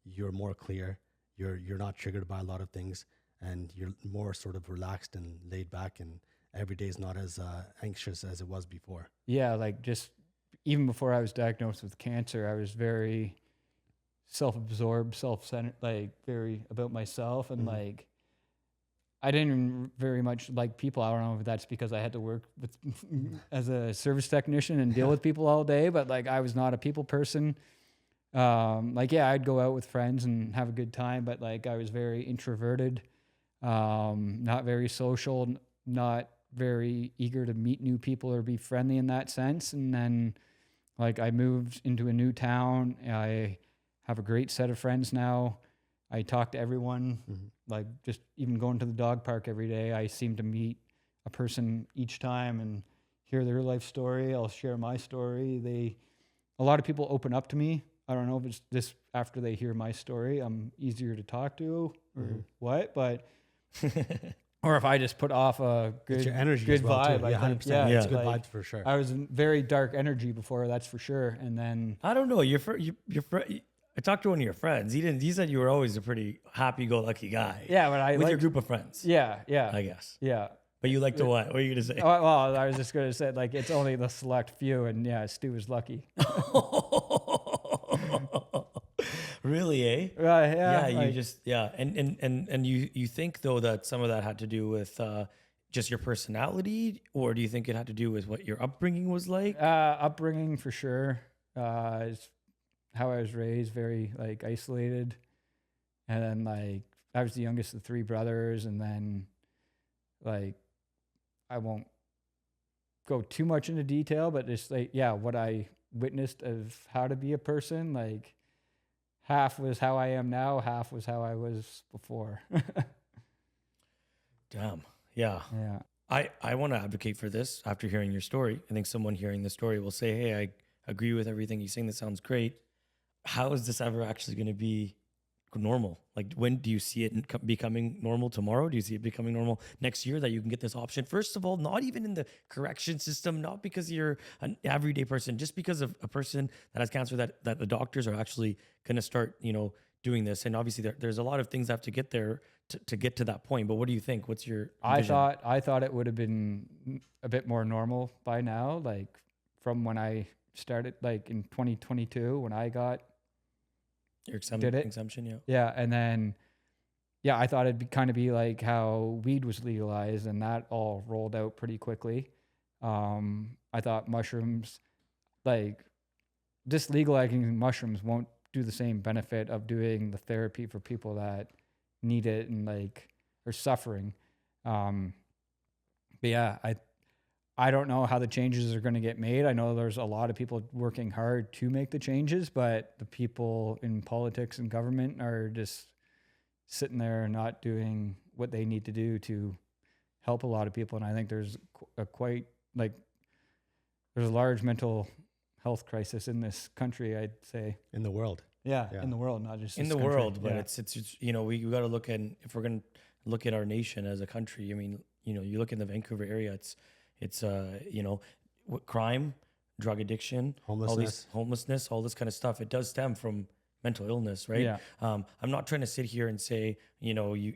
[SPEAKER 3] You're more clear. You're not triggered by a lot of things, and you're more sort of relaxed and laid back, and every day is not as anxious as it was before. Yeah,
[SPEAKER 1] like just even before I was diagnosed with cancer, I was very self-absorbed, self-centered, like very about myself, and like I didn't very much like people. I don't know if that's because I had to work with as a service technician and deal with people all day, but like I was not a people person. I'd go out with friends and have a good time, but like I was very introverted, not very social, not very eager to meet new people or be friendly in that sense. And then like I moved into a new town. I have a great set of friends now. I talk to everyone, like just even going to the dog park every day, I seem to meet a person each time and hear their life story. I'll share my story. A lot of people open up to me. I don't know if it's just after they hear my story, I'm easier to talk to or what, but or if I just put off a good,
[SPEAKER 3] it's your energy
[SPEAKER 1] good
[SPEAKER 3] as well,
[SPEAKER 1] vibe.
[SPEAKER 3] too.
[SPEAKER 1] I think,
[SPEAKER 3] It's good
[SPEAKER 1] like,
[SPEAKER 3] vibes for sure.
[SPEAKER 1] I was in very dark energy before, that's for sure. And then
[SPEAKER 2] I don't know. I talked to one of your friends. He said you were always a pretty happy-go-lucky guy.
[SPEAKER 1] yeah, but
[SPEAKER 2] with your group of friends.
[SPEAKER 1] yeah,
[SPEAKER 2] I guess.
[SPEAKER 1] yeah.
[SPEAKER 2] But you like to what? What are you gonna say?
[SPEAKER 1] Oh, well, I was just going to say, like, it's only the select few, and yeah, Stu was lucky.
[SPEAKER 2] Really, eh?
[SPEAKER 1] Yeah,
[SPEAKER 2] You
[SPEAKER 1] like,
[SPEAKER 2] just and you think though that some of that had to do with just your personality, or do you think it had to do with what your upbringing was like?
[SPEAKER 1] upbringing for sure. Is how I was raised, very like isolated, and then like I was the youngest of three brothers, and then like I won't go too much into detail, but just like what I witnessed of how to be a person, like half was how I am now, half was how I was before.
[SPEAKER 2] Damn. Yeah.
[SPEAKER 1] Yeah.
[SPEAKER 2] I want to advocate for this after hearing your story. I think someone hearing the story will say, hey, I agree with everything you're saying. That sounds great. How is this ever actually going to be normal? Like, when do you see it becoming normal? Tomorrow? Do you see it becoming normal next year, that you can get this option? First of all, not even in the correction system, not because you're an everyday person, just because of a person that has cancer, that the doctors are actually going to start, doing this. And obviously there's a lot of things that have to get there to get to that point. But what do you think? What's your vision?
[SPEAKER 1] I thought it would have been a bit more normal by now, like from when I started, like in 2022 when I got
[SPEAKER 2] Your
[SPEAKER 1] did it.
[SPEAKER 2] exemption, yeah.
[SPEAKER 1] Yeah, and then I thought it'd kind of be like how weed was legalized, and that all rolled out pretty quickly. I thought mushrooms, like just legalizing mushrooms, won't do the same benefit of doing the therapy for people that need it and like are suffering. But yeah, I don't know how the changes are going to get made. I know there's a lot of people working hard to make the changes, but the people in politics and government are just sitting there and not doing what they need to do to help a lot of people. And I think there's there's a large mental health crisis in this country, I'd say.
[SPEAKER 3] In the world.
[SPEAKER 1] Yeah. In the world, not just
[SPEAKER 2] in the
[SPEAKER 1] country.
[SPEAKER 2] world. But it's we got to look at, if we're going to look at our nation as a country, I mean, you look in the Vancouver area, it's crime, drug addiction, homelessness, all this kind of stuff. It does stem from mental illness, right?
[SPEAKER 1] Yeah.
[SPEAKER 2] I'm not trying to sit here and say, you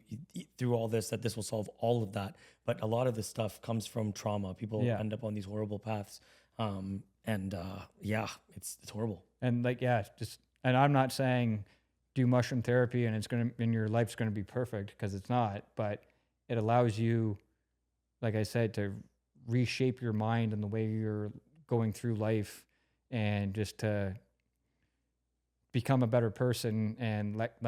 [SPEAKER 2] through all this, that this will solve all of that. But a lot of this stuff comes from trauma. People end up on these horrible paths. It's horrible.
[SPEAKER 1] And and I'm not saying do mushroom therapy and your life's going to be perfect, because it's not, but it allows you, like I said, to reshape your mind and the way you're going through life, and just to become a better person, and let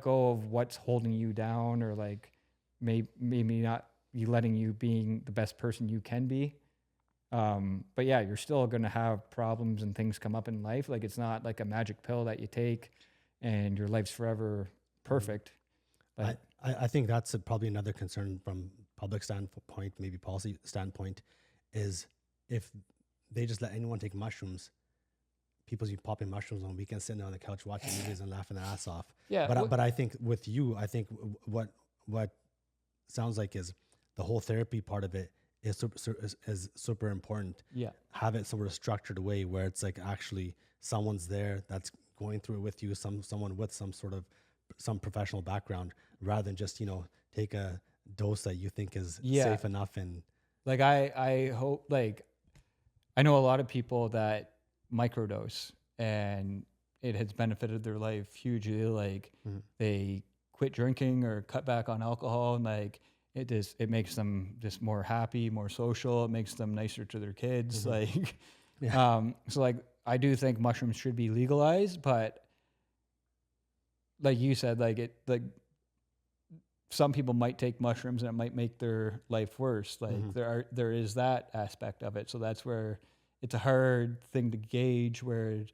[SPEAKER 1] go of what's holding you down, or like maybe not you letting you being the best person you can be. But yeah, you're still going to have problems and things come up in life. Like, it's not like a magic pill that you take and your life's forever perfect. But
[SPEAKER 3] I think that's probably another concern from public standpoint, maybe policy standpoint, is if they just let anyone take mushrooms, people be popping mushrooms on weekends, sitting on the couch watching movies and laughing their ass off.
[SPEAKER 1] Yeah.
[SPEAKER 3] But I think with you, I think what sounds like is the whole therapy part of it is super important.
[SPEAKER 1] Yeah.
[SPEAKER 3] Have it sort of structured away where it's like actually someone's there that's going through it with you, someone with some professional background, rather than just, take a dose that you think is safe enough. And
[SPEAKER 1] like, I hope, like, I know a lot of people that microdose and it has benefited their life hugely. Like, they quit drinking or cut back on alcohol, and like, it makes them just more happy, more social. It makes them nicer to their kids. Like, so like, I do think mushrooms should be legalized, but like you said, like some people might take mushrooms and it might make their life worse. Like, there is that aspect of it. So that's where it's a hard thing to gauge, where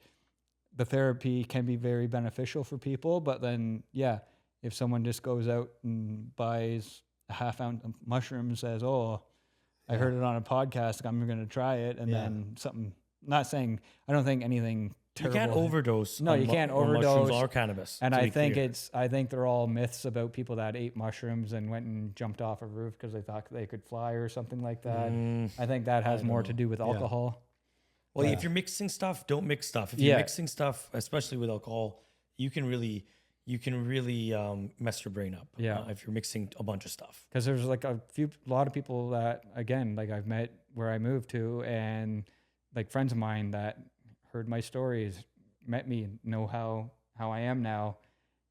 [SPEAKER 1] the therapy can be very beneficial for people. But then, if someone just goes out and buys a half ounce of mushrooms, says, "Oh, I heard it on a podcast, I'm going to try it," and then something. Not saying I don't think anything terrible.
[SPEAKER 2] You can't overdose.
[SPEAKER 1] No, you can't overdose.
[SPEAKER 2] Mushrooms or cannabis.
[SPEAKER 1] And I think they're all myths about people that ate mushrooms and went and jumped off a roof because they thought they could fly or something like that. I think that has more to do with alcohol.
[SPEAKER 2] Well, if you're mixing stuff, don't mix stuff. If you're mixing stuff, especially with alcohol, you can really mess your brain up. If you're mixing a bunch of stuff.
[SPEAKER 1] Because there's like a lot of people that, again, like I've met where I moved to, and like friends of mine that heard my stories, met me and know how I am now.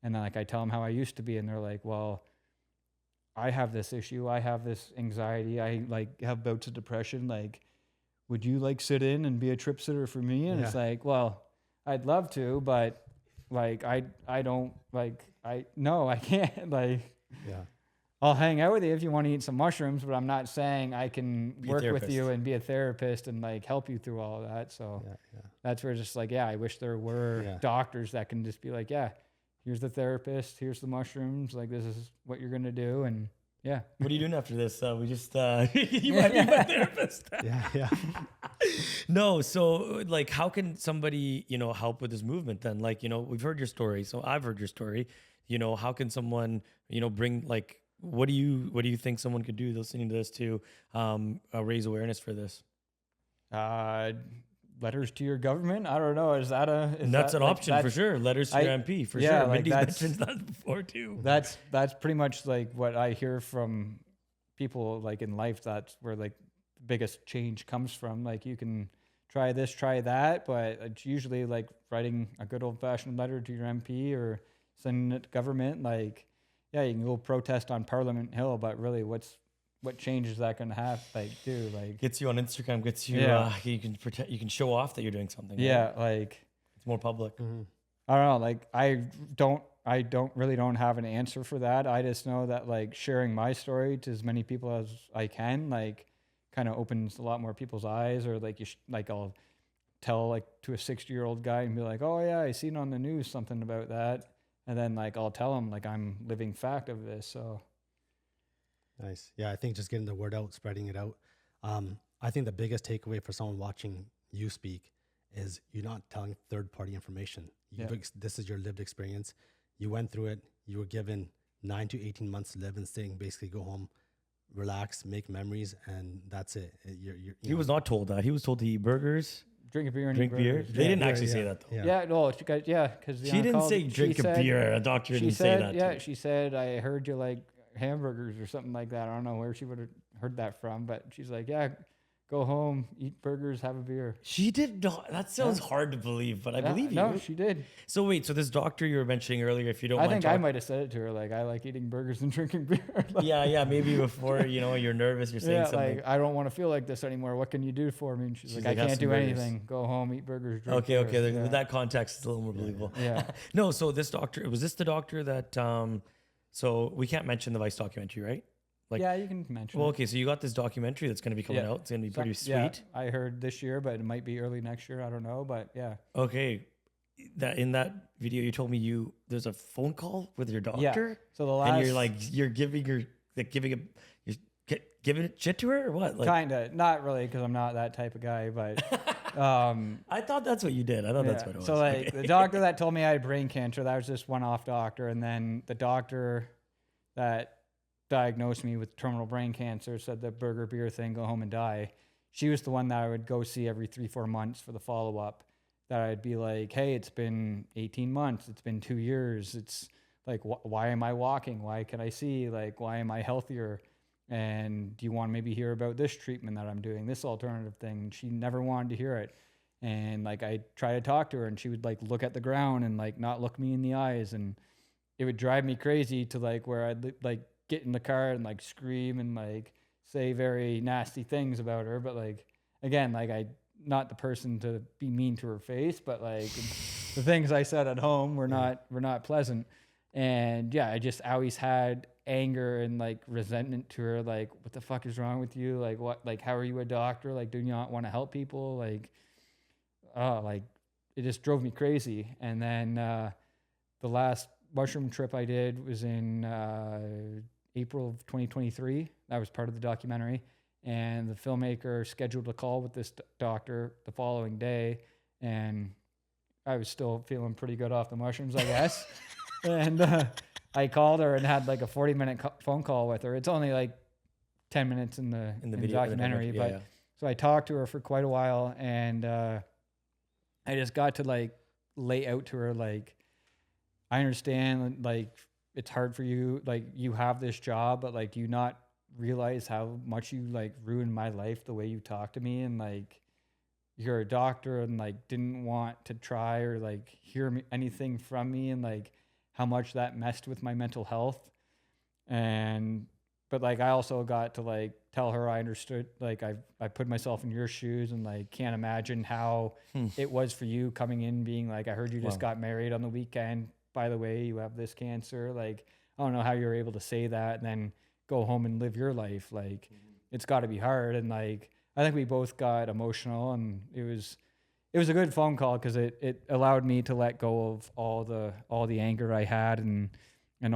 [SPEAKER 1] And then like I tell them how I used to be, and they're like, well, I have this issue, I have this anxiety, I like have bouts of depression. Like, would you like sit in and be a trip sitter for me? And it's like, well, I'd love to, but like I don't like no, I can't. Like, I'll hang out with you if you want to eat some mushrooms, but I'm not saying I can work with you and be a therapist and like help you through all of that. So that's where just like, I wish there were doctors that can just be like, here's the therapist, here's the mushrooms, like this is what you're gonna do. And
[SPEAKER 2] what are you doing after this? We just you might be my therapist. No, so like how can somebody, help with this movement then? Like, we've heard your story, so I've heard your story. How can someone, bring like, what do you think someone could do listening to this to raise awareness for this?
[SPEAKER 1] Letters to your government. I don't know.
[SPEAKER 2] That's an option for sure. Letters to your MP for sure.
[SPEAKER 1] Like
[SPEAKER 2] Mindy's mentioned that before too.
[SPEAKER 1] That's pretty much like what I hear from people like in life. That's where like the biggest change comes from. Like you can try this, try that, but it's usually like writing a good old fashioned letter to your MP or sending it to government. Like, you can go protest on Parliament Hill, but really what change is that going to have? Like, do like
[SPEAKER 2] gets you on Instagram, gets you, you can protect, you can show off that you're doing something.
[SPEAKER 1] Right? Like
[SPEAKER 2] it's more public.
[SPEAKER 1] Mm-hmm. I don't know. Like I don't have an answer for that. I just know that like sharing my story to as many people as I can, like kind of opens a lot more people's eyes. Or like I'll tell like to a 60-year-old guy and be like, oh yeah, I seen on the news something about that. And then like I'll tell him like I'm living fact of this. So
[SPEAKER 3] nice. Yeah, I think just getting the word out, spreading it out. I think the biggest takeaway for someone watching you speak is you're not telling third-party information. This is your lived experience. You went through it. You were given 9 to 18 months to live and staying. Basically, go home, relax, make memories, and that's it.
[SPEAKER 2] He was not told that. He was told to eat burgers.
[SPEAKER 1] Drink a beer and
[SPEAKER 2] drink beer. They didn't actually say that though.
[SPEAKER 1] Because
[SPEAKER 2] she didn't say drink a beer. A doctor didn't say that.
[SPEAKER 1] Yeah, she said I heard you like hamburgers or something like that. I don't know where she would have heard that from, but she's like, go home, eat burgers, have a beer.
[SPEAKER 2] She did not. That sounds hard to believe, but I believe you.
[SPEAKER 1] No, she did.
[SPEAKER 2] So wait, so this doctor you were mentioning earlier, if you don't mind,
[SPEAKER 1] I think I might have said it to her, like, I like eating burgers and drinking beer. Like,
[SPEAKER 2] maybe before, you're nervous, you're saying something.
[SPEAKER 1] Like, I don't want to feel like this anymore. What can you do for me? And she's like, I can't do anything. Go home, eat burgers, drink beer.
[SPEAKER 2] Okay. With that context, it's a little more believable. No, so this doctor, was this the doctor that, so we can't mention the Vice documentary, right?
[SPEAKER 1] Like, you can mention.
[SPEAKER 2] Well, okay, so you got this documentary that's going to be coming out. It's going to be pretty sweet. Yeah,
[SPEAKER 1] I heard this year, but it might be early next year. I don't know, but yeah.
[SPEAKER 2] Okay, that in that video you told me there's a phone call with your doctor.
[SPEAKER 1] Yeah. So the last,
[SPEAKER 2] and you're giving it shit to her or what? Like,
[SPEAKER 1] kinda, not really, because I'm not that type of guy, but.
[SPEAKER 2] I thought that's what you did. I thought that's what it was.
[SPEAKER 1] So like the doctor that told me I had brain cancer, that was just one-off doctor, and then the doctor that diagnosed me with terminal brain cancer said the burger beer thing, go home and die. She was the one that I would go see every 3-4 months for the follow-up. That I'd be like, hey, it's been 18 months, it's been 2 years. It's like, why am I walking? Why can I see? Like, why am I healthier? And do you want to maybe hear about this treatment that I'm doing, this alternative thing? And she never wanted to hear it. And like, I try to talk to her and she would like look at the ground and like not look me in the eyes. And it would drive me crazy to like where I'd like get in the car and like scream and like say very nasty things about her. But like, again, like I not the person to be mean to her face, but like the things I said at home were not pleasant. And I just always had anger and like resentment to her. Like, what the fuck is wrong with you? Like, what, like, how are you a doctor? Like, do you not want to help people? Like, like it just drove me crazy. And then the last mushroom trip I did was in April of 2023. That was part of the documentary. And the filmmaker scheduled a call with this doctor the following day. And I was still feeling pretty good off the mushrooms, I guess. And I called her and had like a 40-minute phone call with her. It's only like 10 minutes in the video, documentary. So I talked to her for quite a while. And I just got to like lay out to her, like, I understand, like, it's hard for you, like, you have this job, but like, do you not realize how much you like ruined my life the way you talk to me? And like, you're a doctor and like didn't want to try or like hear anything from me, and like how much that messed with my mental health. And but like I also got to like tell her I understood, like I put myself in your shoes and like can't imagine how it was for you coming in being like, I heard you just got married on the weekend, by the way, you have this cancer. Like I don't know how you're able to say that and then go home and live your life. Like it's got to be hard. And like I think we both got emotional, and it was a good phone call because it allowed me to let go of all the anger I had and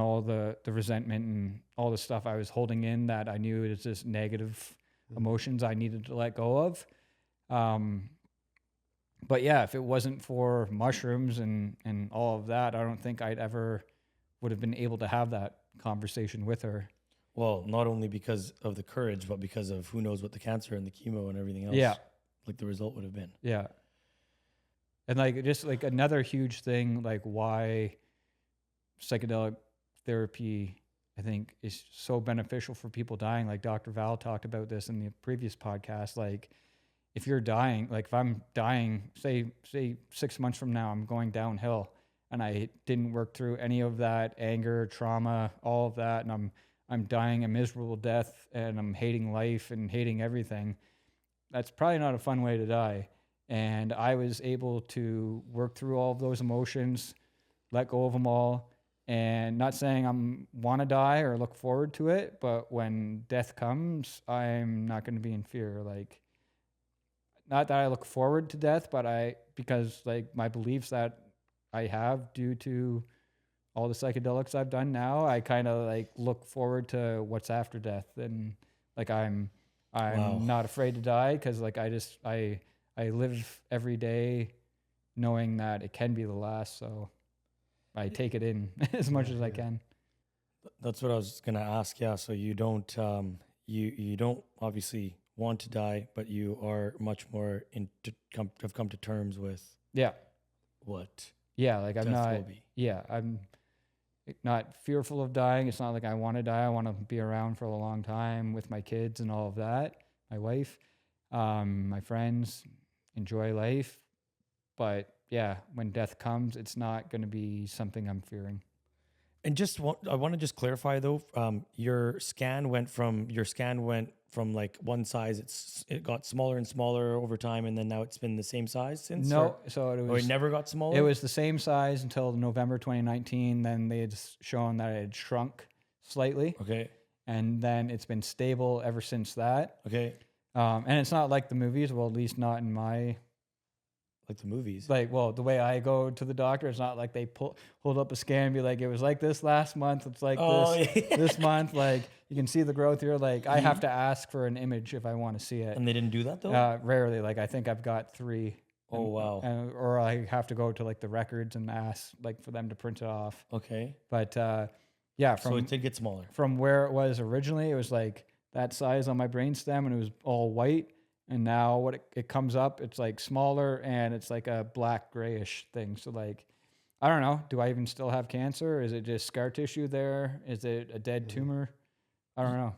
[SPEAKER 1] all the resentment and all the stuff I was holding in that I knew it was just negative emotions I needed to let go of. But yeah, if it wasn't for mushrooms and all of that, I don't think I'd ever would have been able to have that conversation with her.
[SPEAKER 2] Well, not only because of the courage, but because of who knows what the cancer and the chemo and everything else,
[SPEAKER 1] Yeah.
[SPEAKER 2] like the result would have been.
[SPEAKER 1] Yeah. And like just like another huge thing, like why psychedelic therapy, I think, is so beneficial for people dying. Like Dr. Val talked about this in the previous podcast. Like if you're dying, like if I'm dying, say 6 months from now, I'm going downhill and I didn't work through any of that anger, trauma, all of that, and I'm dying a miserable death and I'm hating life and hating everything. That's probably not a fun way to die. And I was able to work through all of those emotions, let go of them all, and not saying I'm want to die or look forward to it, but when death comes, I'm not going to be in fear. Like, not that I look forward to death, but because like my beliefs that I have due to all the psychedelics I've done now, I kind of like look forward to what's after death. And like, I'm not afraid to die because like I live every day knowing that it can be the last. So I take it in as much as I can.
[SPEAKER 2] That's what I was going to ask. Yeah. So you don't, you don't obviously want to die, but you are much more have come to terms with what
[SPEAKER 1] like I'm
[SPEAKER 2] death
[SPEAKER 1] not,
[SPEAKER 2] will be.
[SPEAKER 1] I'm not fearful of dying. It's not like I want to die. I want to be around for a long time with my kids and all of that, my wife, my friends, enjoy life. But yeah, when death comes, it's not going to be something I'm fearing.
[SPEAKER 2] And I want to just clarify though, your scan went from like one size, it got smaller and smaller over time, and then now it's been the same size since?
[SPEAKER 1] No, so it
[SPEAKER 2] never got smaller?
[SPEAKER 1] It was the same size until November 2019. Then they had shown that it had shrunk slightly.
[SPEAKER 2] Okay.
[SPEAKER 1] And then it's been stable ever since that.
[SPEAKER 2] Okay.
[SPEAKER 1] And it's not like the movies, well, at least not in my...
[SPEAKER 2] Like the movies.
[SPEAKER 1] Like, well, the way I go to the doctor, it's not like they hold up a scan and be like, it was like this last month. It's like this month. Like, you can see the growth here. Like, I have to ask for an image if I want to see it.
[SPEAKER 2] And they didn't do that though?
[SPEAKER 1] Rarely. Like, I think I've got 3.
[SPEAKER 2] Oh, wow.
[SPEAKER 1] Or I have to go to like the records and ask like for them to print it off.
[SPEAKER 2] Okay.
[SPEAKER 1] But so
[SPEAKER 2] it did get smaller.
[SPEAKER 1] From where it was originally, it was like that size on my brainstem and it was all white. And now what it comes up, it's like smaller and it's like a black grayish thing. So like, I don't know. Do I even still have cancer? Is it just scar tissue there? Is it a dead tumor? I don't know.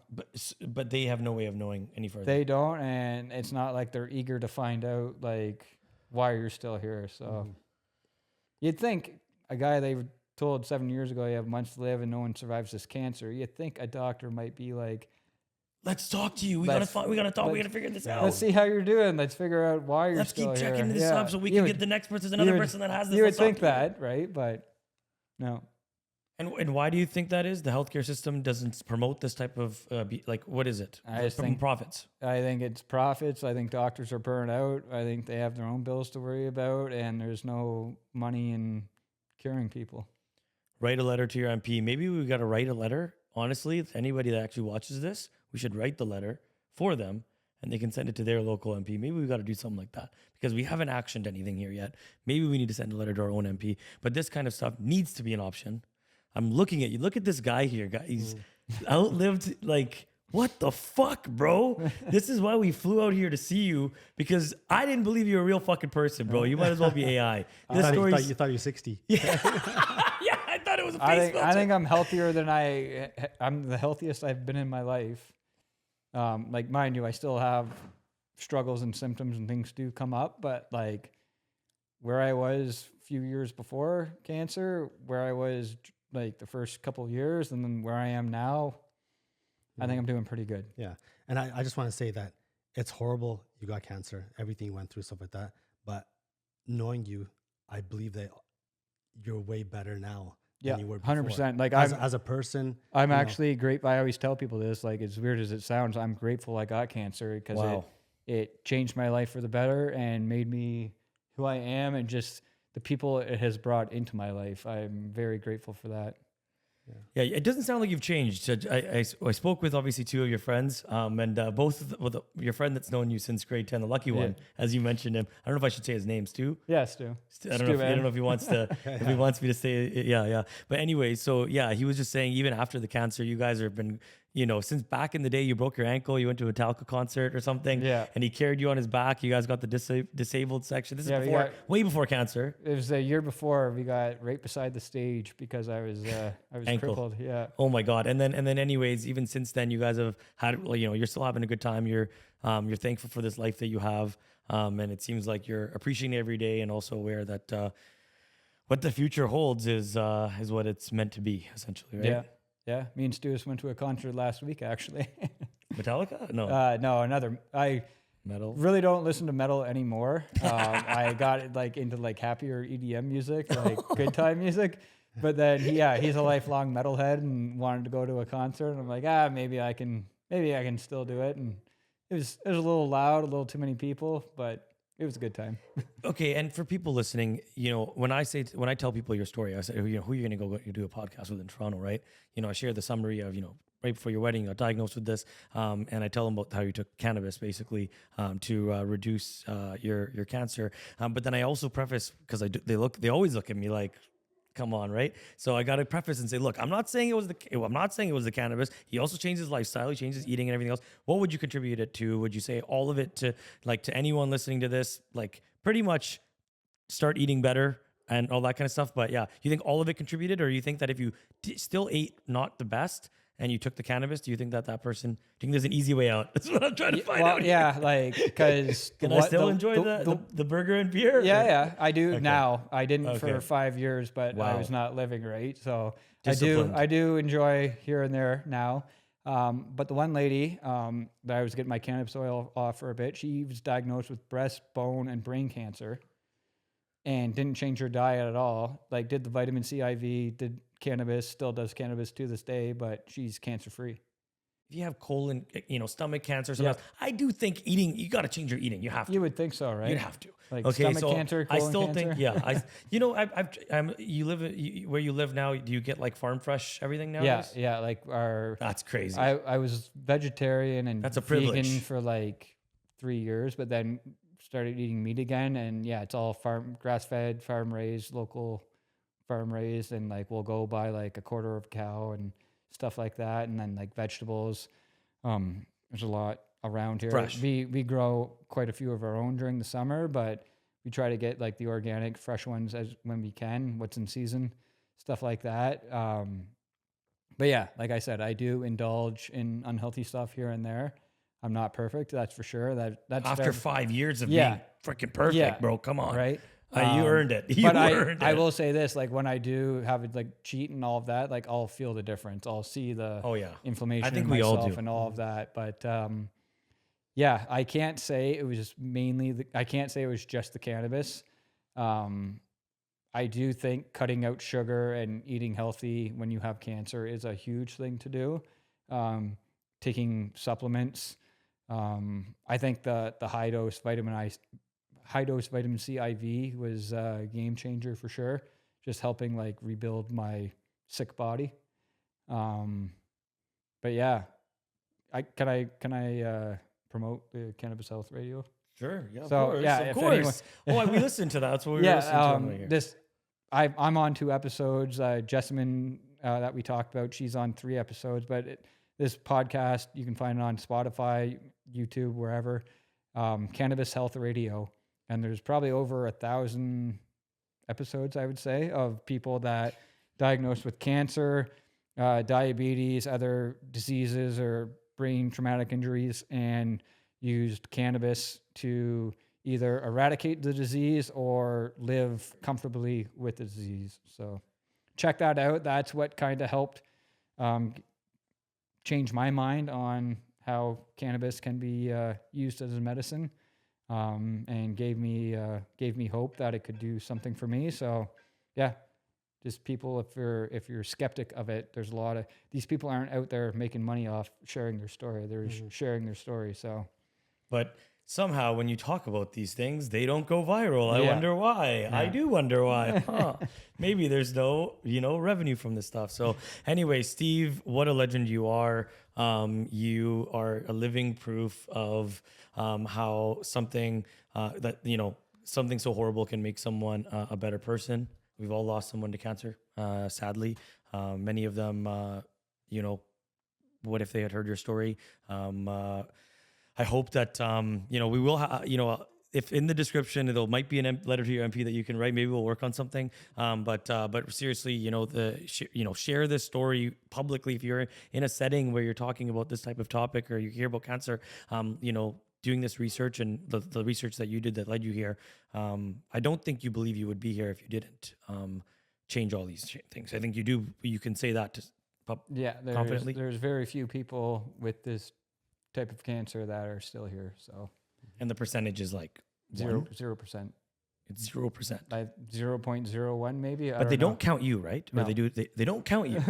[SPEAKER 2] But they have no way of knowing any further.
[SPEAKER 1] They don't, and it's not like they're eager to find out like why you're still here. So you'd think a guy they were told 7 years ago you have months to live and no one survives this cancer. You'd think a doctor might be like,
[SPEAKER 2] let's talk to you. We gotta talk. We gotta figure this out.
[SPEAKER 1] Let's see how you're doing. Let's figure out why you're still here.
[SPEAKER 2] Let's keep checking this up so we can get the next person, another person that has this.
[SPEAKER 1] You would think that, right? But no.
[SPEAKER 2] And why do you think that is? The healthcare system doesn't promote this type of what is it?
[SPEAKER 1] I just think
[SPEAKER 2] profits.
[SPEAKER 1] I think it's profits. I think doctors are burned out. I think they have their own bills to worry about, and there's no money in curing people.
[SPEAKER 2] Write a letter to your MP. Maybe we got to write a letter. Honestly, if anybody that actually watches this, we should write the letter for them and they can send it to their local MP. Maybe we got to do something like that because we haven't actioned anything here yet. Maybe we need to send a letter to our own MP, but this kind of stuff needs to be an option. I'm looking at you. Look at this guy here. He's outlived, like, what the fuck, bro? This is why we flew out here to see you because I didn't believe you were a real fucking person, bro. You might as well be AI.
[SPEAKER 3] You thought you were 60.
[SPEAKER 2] Yeah. Yeah, I thought it was a face filter.
[SPEAKER 1] I think I'm healthier than I'm the healthiest I've been in my life. Like, mind you, I still have struggles and symptoms and things do come up, but like where I was a few years before cancer, where I was like the first couple of years, and then where I am now, I think I'm doing pretty good.
[SPEAKER 3] Yeah. And I just want to say that it's horrible. You got cancer, everything you went through, stuff like that. But knowing you, I believe that you're way better now than you were before.
[SPEAKER 1] 100%. Like
[SPEAKER 3] as a person,
[SPEAKER 1] I'm actually great. I always tell people this, like as weird as it sounds, I'm grateful I got cancer because it changed my life for the better and made me who I am, and just the people it has brought into my life. I'm very grateful for that.
[SPEAKER 2] Yeah, it doesn't sound like you've changed. I spoke with obviously two of your friends, and both your friend that's known you since grade 10, the lucky one, as you mentioned him. I don't know if I should say his name, Stu.
[SPEAKER 1] Yeah, Stu.
[SPEAKER 2] I don't know if he wants to, if he wants me to say it. Yeah. But anyway, so yeah, he was just saying even after the cancer, you guys have been, since back in the day, you broke your ankle, you went to a Metallica concert or something, and he carried you on his back. You guys got the disabled section. This is way before cancer.
[SPEAKER 1] It was a year before. We got right beside the stage because I was crippled. Yeah.
[SPEAKER 2] Oh my God. And then anyways, even since then, you guys have had, you're still having a good time. You're thankful for this life that you have. And it seems like you're appreciating it every day and also aware that what the future holds is what it's meant to be, essentially, right?
[SPEAKER 1] Yeah. Me and Stu just went to a concert last week, actually.
[SPEAKER 2] Metallica? No.
[SPEAKER 1] No, another. I
[SPEAKER 2] metal.
[SPEAKER 1] Really don't listen to metal anymore. I got like into like happier EDM music, like good time music. But then he's a lifelong metalhead and wanted to go to a concert. And I'm like, maybe I can still do it. And it was a little loud, a little too many people, but it was a good time.
[SPEAKER 2] Okay, and for people listening, when I tell people your story, I say, who you're going to go do a podcast with in Toronto, right? I share the summary of, right before your wedding, you got diagnosed with this, and I tell them about how you took cannabis basically to reduce your cancer. But then I also preface, because they always look at me like, come on, right? So I got to preface and say, look, I'm not saying it was the cannabis. He also changed his lifestyle. He changed his eating and everything else. What would you contribute it to? Would you say all of it to anyone listening to this, like pretty much start eating better and all that kind of stuff? But yeah, you think all of it contributed, or you think that if you still ate not the best and you took the cannabis, do you think that person, do you think there's an easy way out? That's what I'm trying to find out.
[SPEAKER 1] Yeah, like, because...
[SPEAKER 2] Can I still enjoy the burger and beer?
[SPEAKER 1] Yeah, I do now. I didn't for 5 years, but I was not living right. So I do enjoy here and there now. But the one lady that I was getting my cannabis oil off for a bit, she was diagnosed with breast, bone, and brain cancer and didn't change her diet at all. Like, did the vitamin C IV, did cannabis, still does cannabis to this day, but she's cancer-free.
[SPEAKER 2] If you have colon, stomach cancer, something else, I do think eating, you got to change your eating. You have to.
[SPEAKER 1] You would think so, right?
[SPEAKER 2] You'd have to.
[SPEAKER 1] Like stomach cancer, colon
[SPEAKER 2] I still
[SPEAKER 1] cancer?
[SPEAKER 2] think, where you live now, do you get like farm fresh everything nowadays?
[SPEAKER 1] Yeah, like
[SPEAKER 2] that's crazy.
[SPEAKER 1] I was vegetarian and
[SPEAKER 2] that's a
[SPEAKER 1] vegan
[SPEAKER 2] privilege
[SPEAKER 1] for like 3 years, but then started eating meat again, and it's all grass-fed, farm-raised, local farm-raised, and like we'll go buy like a quarter of a cow and stuff like that, and then like vegetables. There's a lot around here.
[SPEAKER 2] Fresh.
[SPEAKER 1] We grow quite a few of our own during the summer, but we try to get like the organic, fresh ones when we can, what's in season, stuff like that. But yeah, like I said, I do indulge in unhealthy stuff here and there. I'm not perfect, that's for sure. That's
[SPEAKER 2] after 5 years of being freaking perfect, bro. Come on,
[SPEAKER 1] right?
[SPEAKER 2] You earned it.
[SPEAKER 1] I will say this: like when I do have it, like cheat and all of that, like I'll feel the difference. I'll see the inflammation.
[SPEAKER 2] I think
[SPEAKER 1] in
[SPEAKER 2] we
[SPEAKER 1] myself
[SPEAKER 2] all do,
[SPEAKER 1] and all of that. But I can't say it was just I can't say it was just the cannabis. I do think cutting out sugar and eating healthy when you have cancer is a huge thing to do. Taking supplements. I think the high dose vitamin C IV was a game changer for sure. Just helping like rebuild my sick body. But yeah, can I promote the Cannabis Health Radio?
[SPEAKER 2] Sure. Yeah.
[SPEAKER 1] So
[SPEAKER 2] of course. We listened to that. That's what we were listening to right here.
[SPEAKER 1] I'm on 2 episodes. Jessamine that we talked about, she's on 3 episodes. But this podcast, you can find it on Spotify, YouTube, wherever. Cannabis Health Radio. And there's probably over 1,000 episodes, I would say, of people that diagnosed with cancer, diabetes, other diseases, or brain traumatic injuries. And, used cannabis to either eradicate the disease or live comfortably with the disease. So check that out. That's what kind of helped change my mind on how cannabis can be used as a medicine, and gave me hope that it could do something for me. So yeah, just people, if you're a skeptic of it, there's a lot of these people aren't out there making money off sharing their story. They're sharing their story. So,
[SPEAKER 2] but somehow when you talk about these things, they don't go viral. I
[SPEAKER 1] Yeah.
[SPEAKER 2] wonder why.
[SPEAKER 1] Yeah.
[SPEAKER 2] I do wonder why. Huh. Maybe there's no, revenue from this stuff. So anyway, Steve, what a legend you are. You are a living proof of how something something so horrible can make someone a better person. We've all lost someone to cancer, sadly. Many of them, what if they had heard your story? I hope that, we will, if in the description, there might be a letter to your MP that you can write. Maybe we'll work on something. But seriously, share this story publicly. If you're in a setting where you're talking about this type of topic or you hear about cancer, doing this research and the research that you did that led you here, I don't think you believe you would be here if you didn't change all these things. I think you do. You can say that confidently.
[SPEAKER 1] There's very few people with this type of cancer that are still here. So,
[SPEAKER 2] and the percentage is like
[SPEAKER 1] 0%.
[SPEAKER 2] It's 0%.
[SPEAKER 1] Like 0.01 maybe.
[SPEAKER 2] But they don't count you, right?
[SPEAKER 1] No.
[SPEAKER 2] Or they do. They don't count you.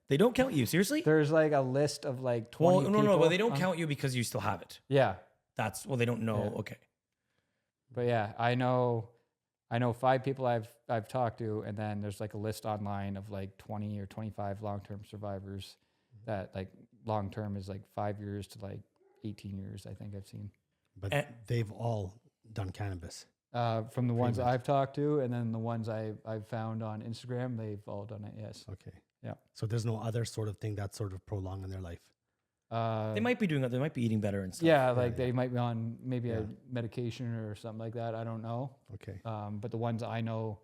[SPEAKER 2] They don't count you. Seriously?
[SPEAKER 1] There's like a list of like 20
[SPEAKER 2] Well, no.
[SPEAKER 1] people.
[SPEAKER 2] But they don't count you because you still have it.
[SPEAKER 1] Yeah.
[SPEAKER 2] They don't know.
[SPEAKER 1] Yeah.
[SPEAKER 2] Okay.
[SPEAKER 1] But yeah, I know 5 people I've talked to, and then there's like a list online of like 20 or 25 long-term survivors that like long-term is like 5 years to like 18 years, I think I've seen.
[SPEAKER 3] But they've all done cannabis.
[SPEAKER 1] From the ones
[SPEAKER 3] much.
[SPEAKER 1] I've talked to, and then the ones I've found on Instagram, they've all done it, yes.
[SPEAKER 3] Okay.
[SPEAKER 1] Yeah.
[SPEAKER 3] So there's no other sort of thing that's sort of prolonging their life.
[SPEAKER 2] They might be doing that. They might be eating better and stuff.
[SPEAKER 1] Yeah, like they might be on maybe
[SPEAKER 3] Yeah.
[SPEAKER 1] a medication or something like that. I don't know.
[SPEAKER 3] Okay.
[SPEAKER 1] But the ones I know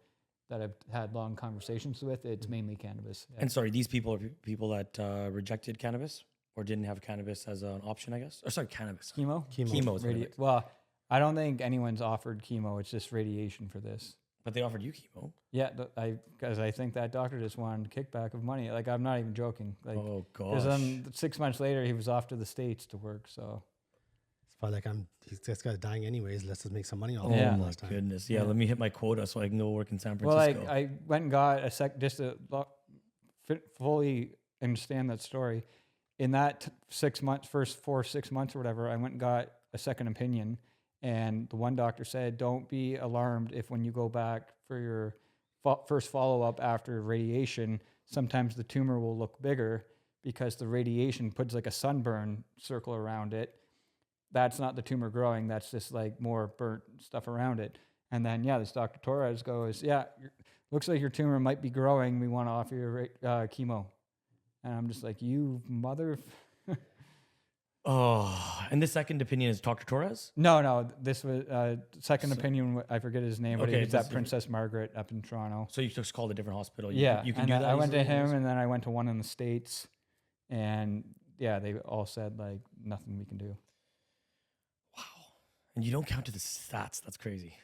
[SPEAKER 1] that I've had long conversations with, it's mainly cannabis. Yeah.
[SPEAKER 2] And sorry, these people are people that rejected cannabis or didn't have cannabis as an option, I guess. Or sorry, cannabis.
[SPEAKER 1] Chemo?
[SPEAKER 2] Chemo is what I meant.
[SPEAKER 1] Well, I don't think anyone's offered chemo. It's just radiation for this.
[SPEAKER 2] But they offered you chemo.
[SPEAKER 1] Yeah, because I think that doctor just wanted a kickback of money. Like, I'm not even joking. Like,
[SPEAKER 2] Oh
[SPEAKER 1] because
[SPEAKER 2] gosh.
[SPEAKER 1] 6 months later, he was off to the States to work. So
[SPEAKER 3] It's probably like this guy's dying anyways. Let's just make some money off
[SPEAKER 2] Oh
[SPEAKER 3] of
[SPEAKER 1] Yeah.
[SPEAKER 3] him
[SPEAKER 2] my
[SPEAKER 3] last time.
[SPEAKER 2] goodness. Yeah, let me hit my quota so I can go work in San
[SPEAKER 1] well,
[SPEAKER 2] Francisco.
[SPEAKER 1] like I went and got just to fully understand that story. In that 6 months, first 6 months or whatever, I went and got a second opinion. And the one doctor said, don't be alarmed if when you go back for your first follow-up after radiation, sometimes the tumor will look bigger because the radiation puts like a sunburn circle around it. That's not the tumor growing. That's just like more burnt stuff around it. And then, this Dr. Torres goes, looks like your tumor might be growing. We want to offer you chemo. And I'm just like, you mother...
[SPEAKER 2] Oh, and the second opinion is Dr. Torres?
[SPEAKER 1] No, this was second opinion. I forget his name, but
[SPEAKER 2] Okay,
[SPEAKER 1] he was
[SPEAKER 2] that's
[SPEAKER 1] at Princess Margaret up in Toronto.
[SPEAKER 2] So you just called a different hospital.
[SPEAKER 1] You
[SPEAKER 2] can
[SPEAKER 1] and
[SPEAKER 2] do
[SPEAKER 1] then
[SPEAKER 2] that.
[SPEAKER 1] I went to
[SPEAKER 2] easily?
[SPEAKER 1] him, and then I went to one in the States, and they all said like nothing we can do.
[SPEAKER 2] Wow. And you don't count to the stats. That's crazy.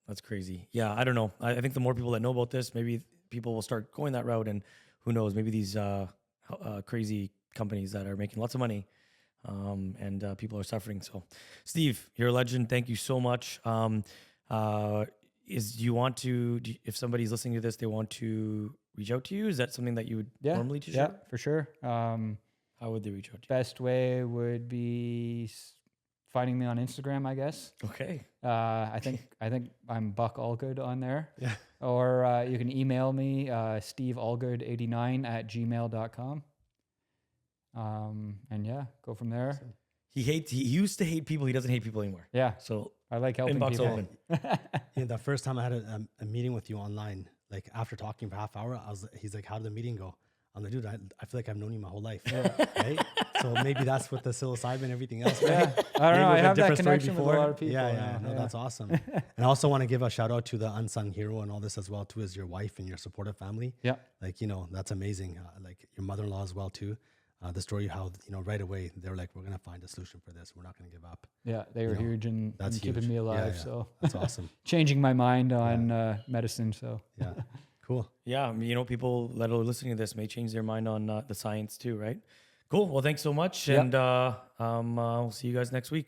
[SPEAKER 2] That's crazy. Yeah, I don't know. I think the more people that know about this, maybe people will start going that route, and who knows, maybe these crazy companies that are making lots of money. And people are suffering. So, Steve, you're a legend. Thank you so much. If somebody's listening to this, they want to reach out to you? Is that something that you would normally do?
[SPEAKER 1] Yeah, for sure.
[SPEAKER 2] How would they reach out to
[SPEAKER 1] Best way would be finding me on Instagram, I guess.
[SPEAKER 2] you? Okay.
[SPEAKER 1] I think I'm Buck Allgood on there.
[SPEAKER 3] Yeah.
[SPEAKER 1] Or you can email me, steveallgood89@gmail.com. And go from there.
[SPEAKER 2] He used to hate people. He doesn't hate people anymore.
[SPEAKER 1] Yeah,
[SPEAKER 2] So
[SPEAKER 1] I like helping
[SPEAKER 2] inbox
[SPEAKER 1] people.
[SPEAKER 2] open.
[SPEAKER 3] The first time I had a meeting with you online, like after talking for half hour, he's like, how did the meeting go? I'm like, dude, I feel like I've known you my whole life. Right? So maybe that's with the psilocybin and everything else. Right?
[SPEAKER 1] Yeah, I don't know. I have that connection with a lot of people.
[SPEAKER 3] Yeah,
[SPEAKER 1] now.
[SPEAKER 3] no, that's awesome. And I also want to give a shout out to the unsung hero and all this as well too, as your wife and your supportive family.
[SPEAKER 1] Yeah.
[SPEAKER 3] Like, that's amazing. Like your mother-in-law as well too. the story how right away they're like, we're gonna find a solution for this. We're not gonna give up.
[SPEAKER 1] Yeah, they were huge in
[SPEAKER 3] That's
[SPEAKER 1] keeping
[SPEAKER 3] huge.
[SPEAKER 1] me alive.
[SPEAKER 3] Yeah.
[SPEAKER 1] So
[SPEAKER 3] That's awesome.
[SPEAKER 1] changing my mind on medicine. So
[SPEAKER 3] Yeah, cool.
[SPEAKER 2] Yeah, people that are listening to this may change their mind on the science too, right? Cool. Well, thanks so much,
[SPEAKER 1] Yep.
[SPEAKER 2] and we'll see you guys next week.